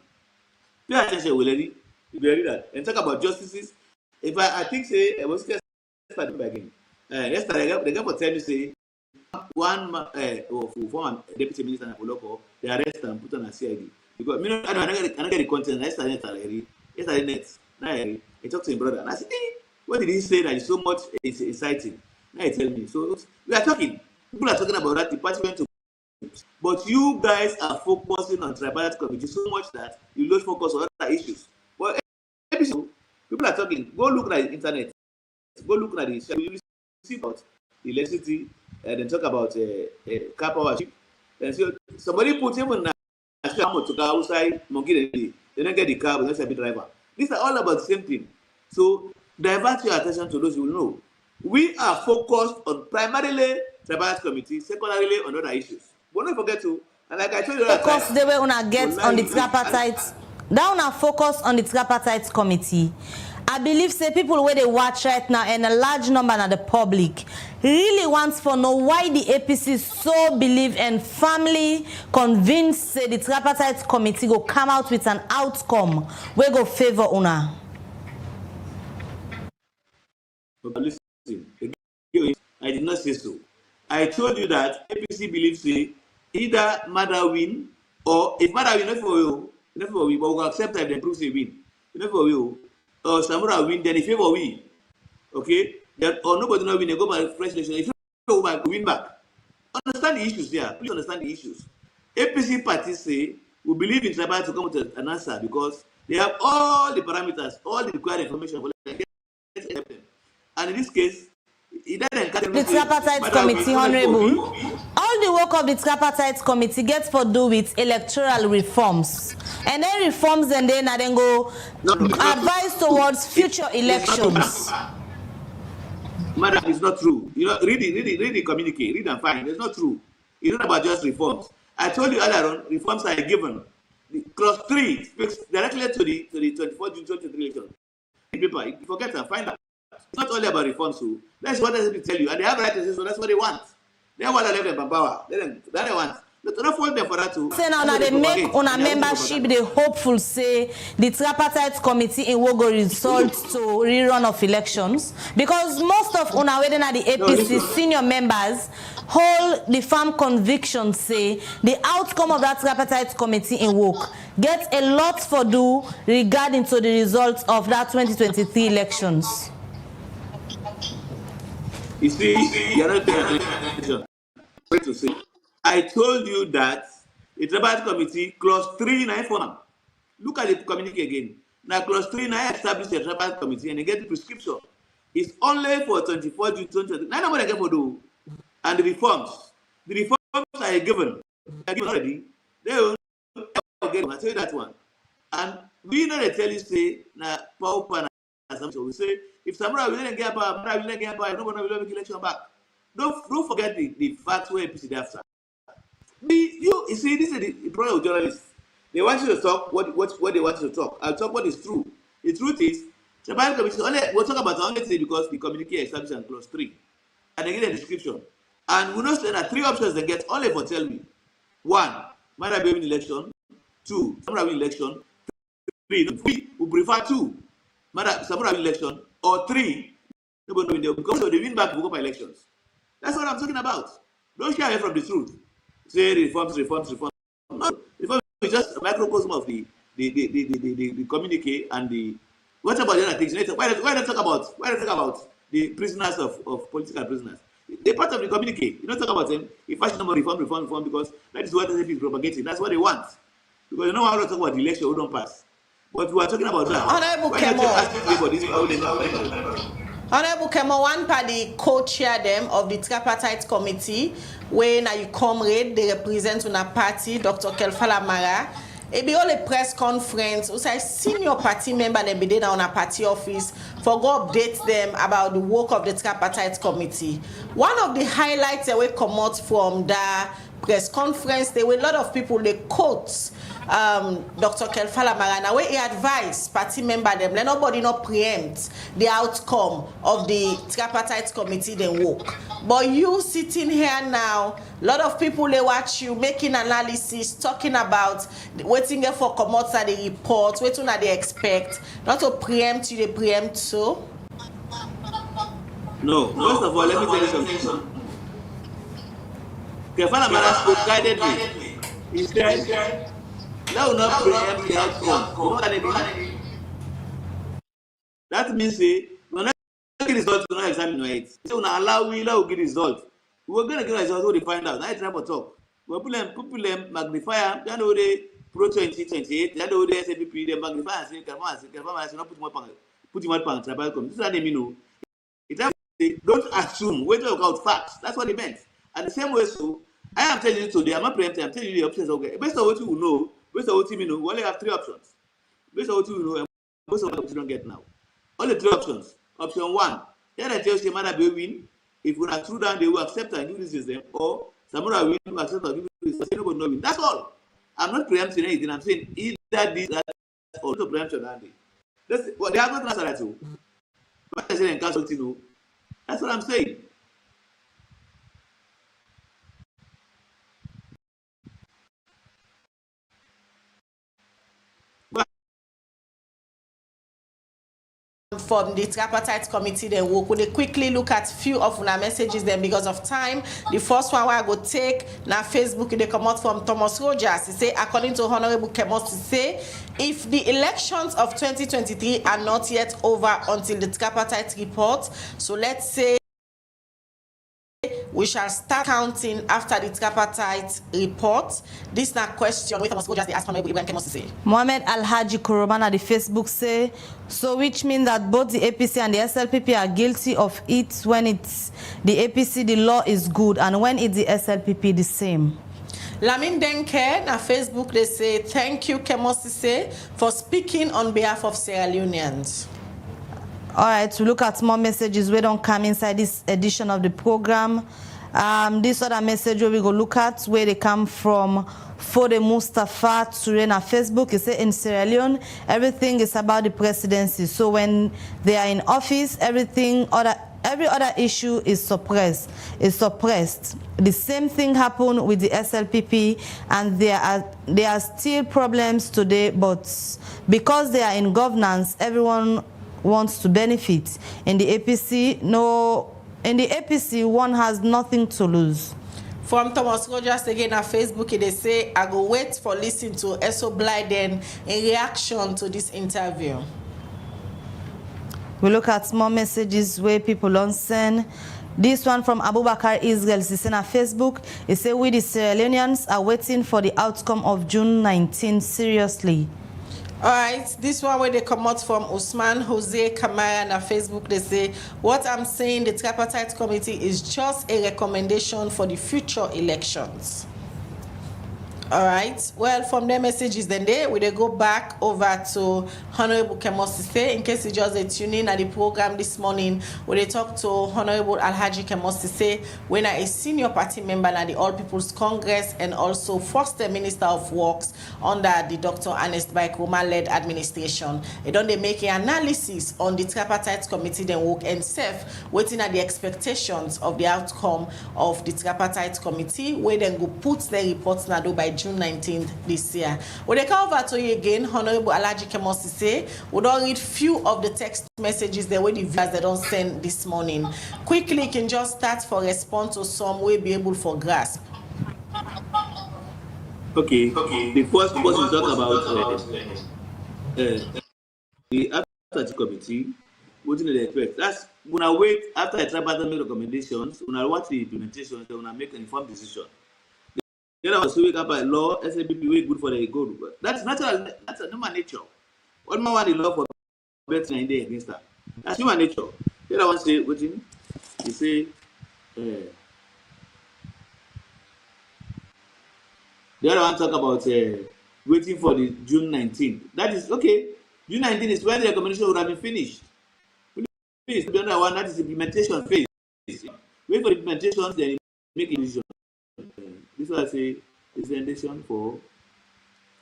Pay attention, already. If you read that and talk about justices, if I think say I was just starting again. Yesterday they got for tell me say one former deputy minister in Apoloko, they arrest and put on a CID because I don't get the content. Yesterday net. I talked to his brother and I said, hey, what did he say that is so much exciting? Now he tell me. So we are talking. People are talking about that. The party went to. But you guys are focusing on tripartite committee so much that you lose focus on other issues. But people are talking. Go look at the internet. Go look at the you see about electricity and then talk about car powership. And so somebody put him on a to car outside monkey. They don't get the car, but that's a bit driver. These are all about the same thing. So divert your attention to those who know. We are focused on primarily tripartite committee, secondarily on other issues. But don't forget to, and like I told you, focus the way una get on the tripartite. Down and focus on the tripartite committee. I believe say people where they watch right now and a large number of the public really wants to know why the APC so believe and firmly convinced say the tripartite committee go come out with an outcome where go favor una. Listen, I did not say so. I told you that APC believes say either Mother win or if Mother win, not for you, but we will accept that they prove they win. Not for you. Or Samura win, then if favor we, okay? Then or nobody not win, they go by fresh election. If you go back, win back. Understand the issues here. Please understand the issues. APC parties say we believe in tripartite to come with an answer because they have all the parameters, all the required information for them. And in this case, the tripartite committee, honorable. All the work of the tripartite committee gets for do with electoral reforms, and then reforms and then go advise towards future elections. Madam, it's not true. You know, read the communique, read and find. It's not true. It's not about just reforms. I told you earlier on, reforms are given. The clause 3 speaks directly to the 24 June 2023 election. Paper, you forget and find out. It's not only about reforms, so that's what they tell you, and they have right to say so. That's what they want. They want to let them power. That they want. Not fault them for that too. Say now they make on a membership. They hopeful say the tripartite committee in Wogo result to rerun of elections because most of una whether at the APC senior members hold the firm conviction say the outcome of that tripartite committee in Wogo get a lot for do regarding to the results of that 2023 elections. You see, you're not paying attention. Wait to say. I told you that the tripartite committee, clause 3 9 form. Look at the communique again. Now, clause 3 9 established a tripartite committee and they get the prescription. It's only for 24 June 2020. Now, what I get for do. And the reforms are given. They are given already. They will get. I tell you that one. And we know they tell you say now power assumption. We say if Samura will not get power, Mara will not get power, nobody will make election back. Don't forget the facts where APC after. You see, this is the problem of journalists. They want you to talk what they want you to talk. I'll talk what is true. The truth is, the Tripartite Commission we'll talk about only thing because the communique established in clause 3. And they get a description. And we know there are 3 options they get only for tell me. 1, Mara will win election. 2, Samura win election. 3, we prefer 2. Samura win election. Or 3, nobody win because they win back to go by elections. That's what I'm talking about. Don't shy away from the truth. Say reforms. No, reforms it's just a microcosm of the communique and the. What about the other things? Why not talk about the prisoners of political prisoners? They're part of the communique. You don't talk about them. If fashion number reform, because that is what SFP is propagating. That's what they want. Because you know how to talk about the election who don't pass. But we are talking about that. Honorable Kemo, one party co-chair them of the tripartite committee, where now you comrade, they represent una party, Dr. Kelfala Mara. It be all a press conference. Also, I senior party member them be there on a party office for go update them about the work of the tripartite committee. One of the highlights that we come out from the press conference, there were a lot of people they quote Dr. Kelfala Marana where he advised party member them let nobody not preempt the outcome of the tripartite committee then work. But you sitting here now, a lot of people they watch you making analysis, talking about waiting for come out at the report, waiting that they expect, not to preempt you, they preempt so. No, first of all, let me tell you something. Kelfala Marana spoke guidedly. He said, that will not preempt the outcome. You know what I mean? That means we will not get results, we will not examine it. So we will allow we get results. We are going to get results when we find out. Now it's time for talk. We people them magnify, they know the Pro 2028, they know the SAPP, they magnify and say, Kelfala not put him out on tribal committee. This is what they mean. Don't assume, wait to look out facts. That's what they meant. And the same way, so I am telling you today, I'm not preempting, I'm telling you the options. Okay, based on what you know, based on what you know, we only have 3 options. Based on what you know, and based on what you don't get now. Only 3 options. Option 1, yeah, that tells you matter be win. If we are true down, they will accept and give this system, or Samura win, will accept and give this system, nobody no win. That's all. I'm not preempting anything. I'm saying either this, that, or also preemption that day. Well, they have not answered that too. What I say in council, you know, that's what I'm saying. From the tripartite committee, then we could quickly look at few of our messages then because of time. The first one I go take now Facebook, they come out from Thomas Rogers. He say, according to Honorable Kemos, he say, if the elections of 2023 are not yet over until the tripartite report, so let's say we shall start counting after the tripartite report. This is not question. Wait, Thomas Rogers, they ask Honorable Ibrahim Kemos to say. Mohamed Alhaji Koromana, the Facebook say, so which means that both the APC and the SLPP are guilty of it when it's the APC, the law is good, and when it's the SLPP, the same. Lamin Denke, na Facebook, they say, thank you, Kemosise, for speaking on behalf of Sierra Leoneans. All right, to look at more messages, we don't come inside this edition of the program. This other message where we go look at where they come from. Fode Mustafa Turena Facebook, he say in Sierra Leone, everything is about the presidency. So when they are in office, every other issue is suppressed. The same thing happened with the SLPP, and there are still problems today, but because they are in governance, everyone wants to benefit. In the APC, one has nothing to lose. From Thomas Rogers again on Facebook, they say, I go wait for listening to Eso Blyden in reaction to this interview. We look at more messages where people don't send. This one from Abubakar Israel, he sent on Facebook. He said, we the Sierra Leoneans are waiting for the outcome of June 19 seriously. All right, this one where they come out from Usman Jose Kamara on Facebook, they say, what I'm saying, the tripartite committee is just a recommendation for the future elections. All right, well, from their messages then we go back over to Honorable Kemosise. In case you just tune in at the program this morning, where they talk to Honorable Alhaji Kemosise, when a senior party member at the All People's Congress and also first Minister of Works under the Dr. Ernest Baikroma-led administration. They don't make an analysis on the tripartite committee then work and self, waiting at the expectations of the outcome of the tripartite committee, where then go put the reports now by June 19th this year. When they come over to you again, Honorable Alhaji Kemosise, we don't read few of the text messages the way the viewers they don't send this morning. Quickly, can just start for response to some way be able for grasp. Okay. The first person talk about the after committee. What do they expect? That's when I wait after I tripartite make recommendations. When I watch the implementation, then when I make an informed decision. Then I was wake up by law. SAPP way good for the good. But that's natural. That's a human nature. One man want the law for better 9 days against that. That's human nature. Then I want to say what he say. The other one talk about waiting for the June 19th. That is okay. June 19th is when the recommendation would have been finished. The other one, that is implementation phase. Wait for the implementation, then make a decision. This is what I say is the foundation for.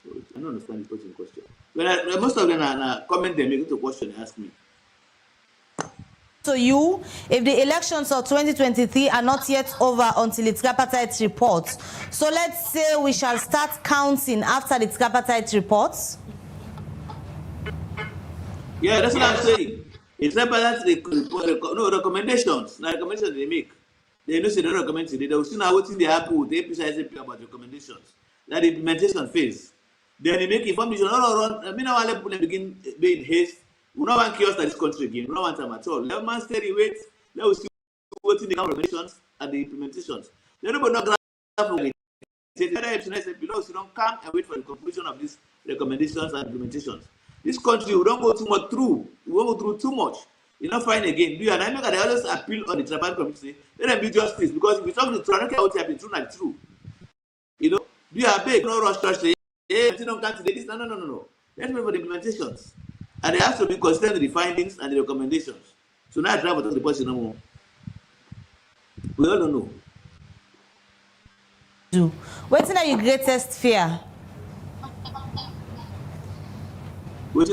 I don't understand the question. When most of them are comment, they make it a question and ask me. So you, if the elections of 2023 are not yet over until its tripartite reports, so let's say we shall start counting after the tripartite reports? Yeah, that's what I'm saying. It's tripartite recommendations. Now recommendations they make. They know they don't recommend today. They will see now what they happen with the APC about recommendations. That the implementation phase. Then they make information all around. I mean, now let people begin being haste. We don't want chaos in this country again. We don't want them at all. Let man steady wait. Let us see what the recommendations and the implementations. Let nobody not grab from it. Below, so don't come and wait for the conclusion of these recommendations and implementations. This country, we don't go too much through. We won't go through too much. You know, fine again. Do you and I make they always appeal on the tripartite committee? Let them do justice because if we talk to the truth, I don't care what happened, true and true. You know, do you have big no rush say, hey, you don't come today? This no. Let's wait for the implementations. And they have to be consistent with the findings and the recommendations. So now I try to talk the person no more. We all don't know. What's your greatest fear? Come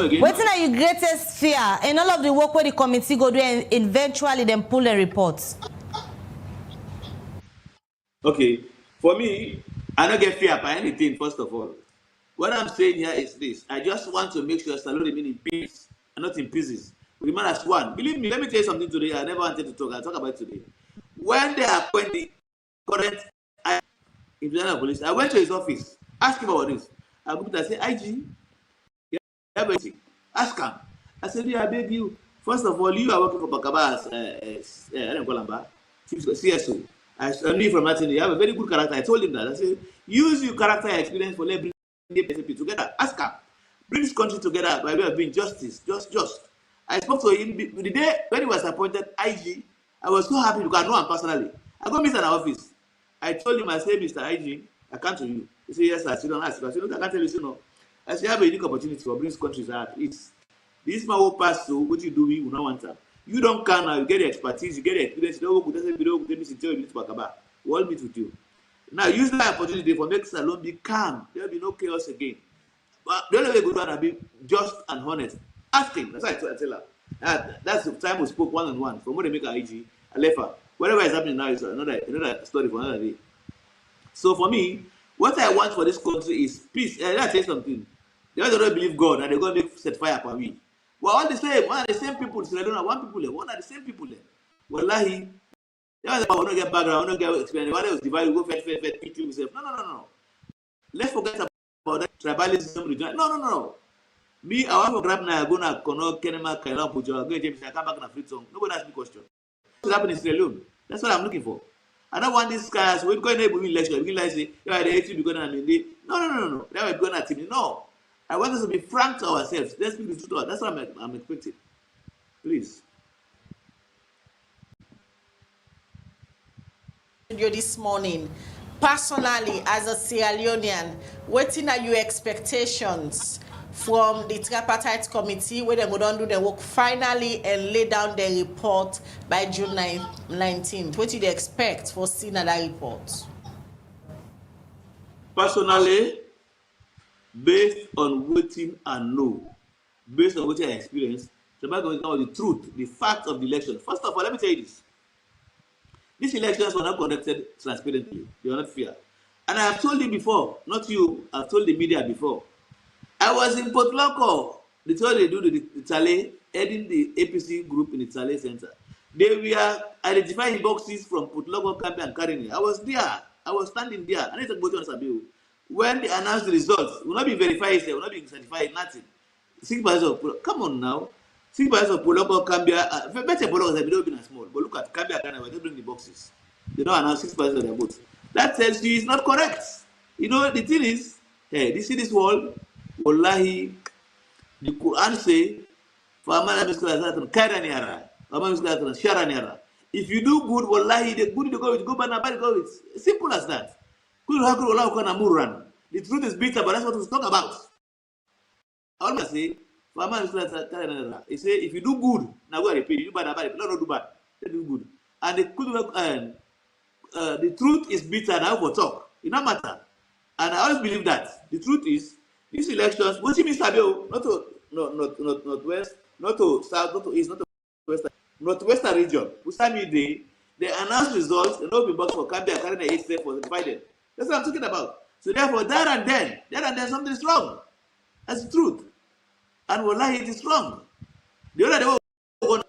again. What's your greatest fear in all of the work where the committee go do and eventually then pull the reports? Okay, for me, I don't get fear by anything. First of all, what I'm saying here is this: I just want to make sure Salon remain in peace and not in pieces. We remain as one. Believe me. Let me tell you something today. I never wanted to talk. I'll talk about it today. When they appoint the current internal police, I went to his office, asked him about this. I go to say, IG. Ask him. I said, I beg you. First of all, you are working for Bakaba as I don't call him CSO. I knew from that, you have a very good character. I told him that. I said, use your character and experience for letting the SAP together. Ask him. Bring this country together by way of being justice. Just. I spoke to him the day when he was appointed IG. I was so happy because I know him personally. I go meet in our office. I told him, I said, Mr. IG, I come to you. He said, yes, sir. I said, don't ask. I said, I can't tell you, no. I said, I have a unique opportunity for bringing countries out. It's this man will pass through. What you do, we will not want to. You don't come now. You get the expertise. You get the experience. You don't go to the we'll meet with you. Now use that opportunity for make Salon be calm. There will be no chaos again. But the only way we go to be just and honest. Ask him. That's why I tell her. That's the time we spoke one-on-one. From when they make an IG, I left her. Whatever is happening now is another story for another day. So for me, what I want for this country is peace. Let me tell you something. They don't believe God and they're going to make set fire upon me. We're all the same. One are the same people. So I don't know one people there. One are the same people there. Wallahi. They want to get background, want to get experience. One else divide, go fed, pick yourself. No. Let's forget about that tribalism. No. Me, I want to grab now, go to Kono, Kenema, Kaila, Pujo, go to come back in Freetown. Nobody ask me question. What's happening in Sierra Leone? That's what I'm looking for. I don't want these guys. We're going to be lecture. We're going to say, yeah, they hate you because I'm in the. No. They are going to team. No. I want us to be frank to ourselves. Let's speak the truth to us. That's what I'm expecting. Please. This morning, personally, as a Sierra Leonean, what are your expectations from the tripartite committee where they go down do the work finally and lay down the report by June 19th? What do they expect for seeing that report? Personally, based on waiting and know, based on what I experienced, the going to tell the truth, the facts of the election. First of all, let me tell you this. These elections were not conducted transparently. They were not fair. And I have told you before, not you, I've told the media before. I was in Port Loco. That's what they do to the Italy, heading the APC group in the Italy Center. They were identifying boxes from Port Loco, Camp and carrying it. I was there. I was standing there. I need to go to Sabiu. When they announced the results, will not be verified, will not be certified, nothing. 6% of Polo. Come on now. 6% of Polo Cambia. Better Polo has been small. But look at Cambia Canada, they bring the boxes. They don't announce 6% of their votes. That tells you it's not correct. You know, the thing is, hey, this in this world, wallahi, the Quran say, if you do good, wallahi, the good you go with, good bad go with. Simple as that. The truth is bitter, but that's what we talk about. I always say, he say, if you do good, now go and repeat. You do bad, don't do bad. They do good. And the truth is bitter now for talk. It don't matter. And I always believe that. The truth is, these elections, what you mean, Sabio, not west, not to south, not to east, not to western, northwestern region. Usami they announce results, they don't be box for Cambia carrying the 8 step for divided. That's what I'm talking about. So therefore, there and then something is wrong. That's the truth. And wallahi, it is wrong. The other day,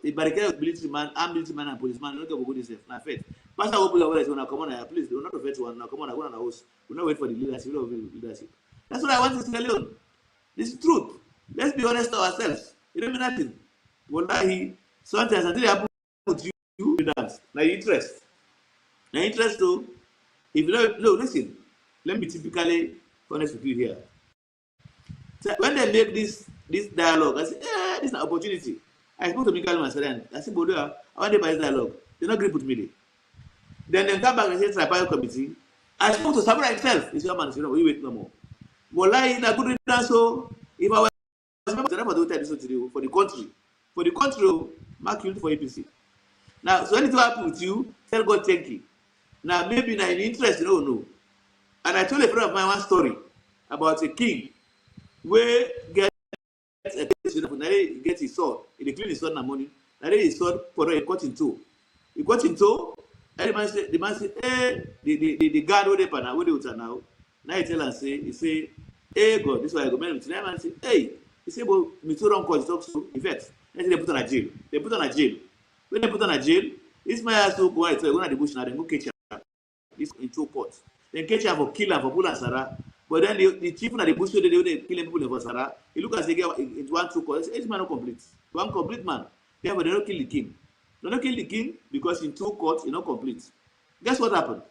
the barricade military man, armed military man and policeman, don't get good safe. Now, faith. Pastor open your voice when I come on, please. They will not affect one. Now come on, I go on the house. We will not wait for the leadership. We will not wait for the leadership. That's what I want to tell you. This is the truth. Let's be honest to ourselves. It don't mean nothing. Wallahi, sometimes until they happen with you dance. Now interest. Now interest though. If you don't, no, listen. Let me be typically honest with you here. So when they make this dialogue, I say, this is an opportunity. I spoke to Michael Masaran. I said, Bodo, I want to buy this dialogue. They not agree with me. Then they come back and say, tripartite committee. I spoke to Sabra himself. He said, man, we wait no more. Wallahi, in a good return, so if I was for the country, mark you for APC. Now, so anything happen with you, tell God thank you. Now, maybe now in interest, no. And I told a friend of mine one story about a king where get his sword. He clean his sword in the morning. And then his sword for a cut in two. He cut in two. And the man say, hey, the guard where they now. Now he tell and say, hey God, this is why I go. Man say, hey, he say, but me too wrong cause talk so effect. Then they put on a jail. When they put on a jail, this man has to go out to the bush now. Then go catch him. This in two pots. Then catch him for kill him for pull and Sarah. But then the chief of the bush they kill people for Sarah. He look as they get it 1 2 pots. This man not complete. One complete man. Therefore they don't kill the king. They don't kill the king because in 2 courts he not complete. Guess what happened?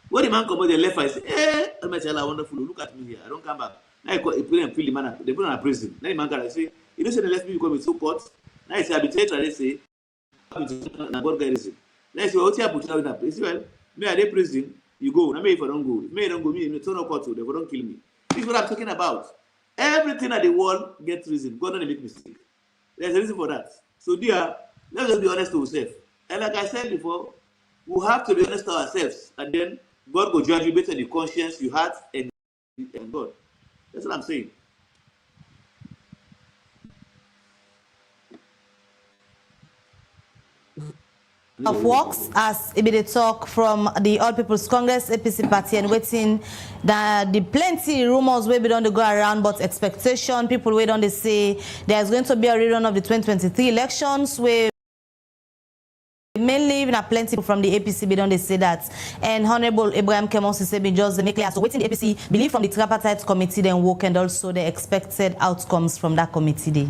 When the man come out, the left, I say, hey, Allah, wonderful. Look at me here. I don't come back. Now he put him the man. They put him in prison. Now the man can say, you don't say the left me because with 2 courts. Now he say, arbitrator. They say, God reason. Now he say, what's your put in a prison? Well, me at the prison, you go. Now me if I don't go, me don't go. Me turn no court. They don't kill me. This is what I'm talking about. Everything at the world gets reason. God don't make mistake. There's a reason for that. So dear, let's just be honest to ourselves. And like I said before, we have to be honest to ourselves, and then God will judge you based on the conscience you had and God. That's what I'm saying. Of works as it be the talk from the All People's Congress APC party and waiting the plenty rumors will be on the go around, but expectation people wait on they say there's going to be a rerun of the 2023 elections where mainly even plenty people from the APC be don't they say that, and Honorable Abraham Kemonsi say be just the make clear so waiting the APC believe from the tripartite committee then work and also the expected outcomes from that committee day.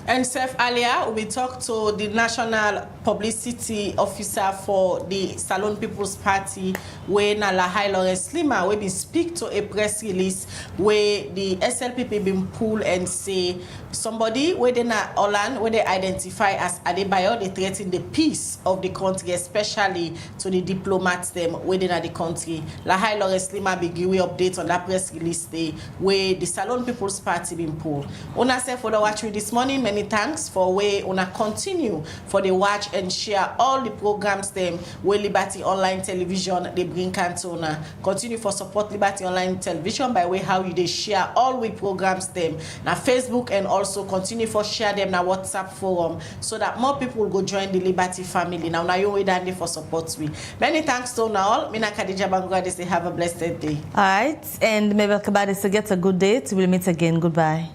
And Seth, earlier we talked to the national publicity officer for the Salon People's Party where Nalahai Lawrence Lima we been speak to a press release where the SLPP been pulled and say somebody where they na Holland where they identify as Adebayo they threaten the peace of the country, especially to the diplomats them within the country. Lahai Lawrence Lima be give update on that press release day where the Salon People's Party been pulled. Una say for the watch this morning, many thanks for where una continue for the watch and share all the programs them where Liberty Online Television they bring Cantona. Continue for support Liberty Online Television by way how you they share all we programs them na Facebook, and also continue for share them na WhatsApp forum so that more people will go join the Liberty family. Now you wait and for support me. Many thanks to all. Mina Khadija Bangura, they say have a blessed day. All right, and maybe Kabadi say get a good day. We'll meet again. Goodbye.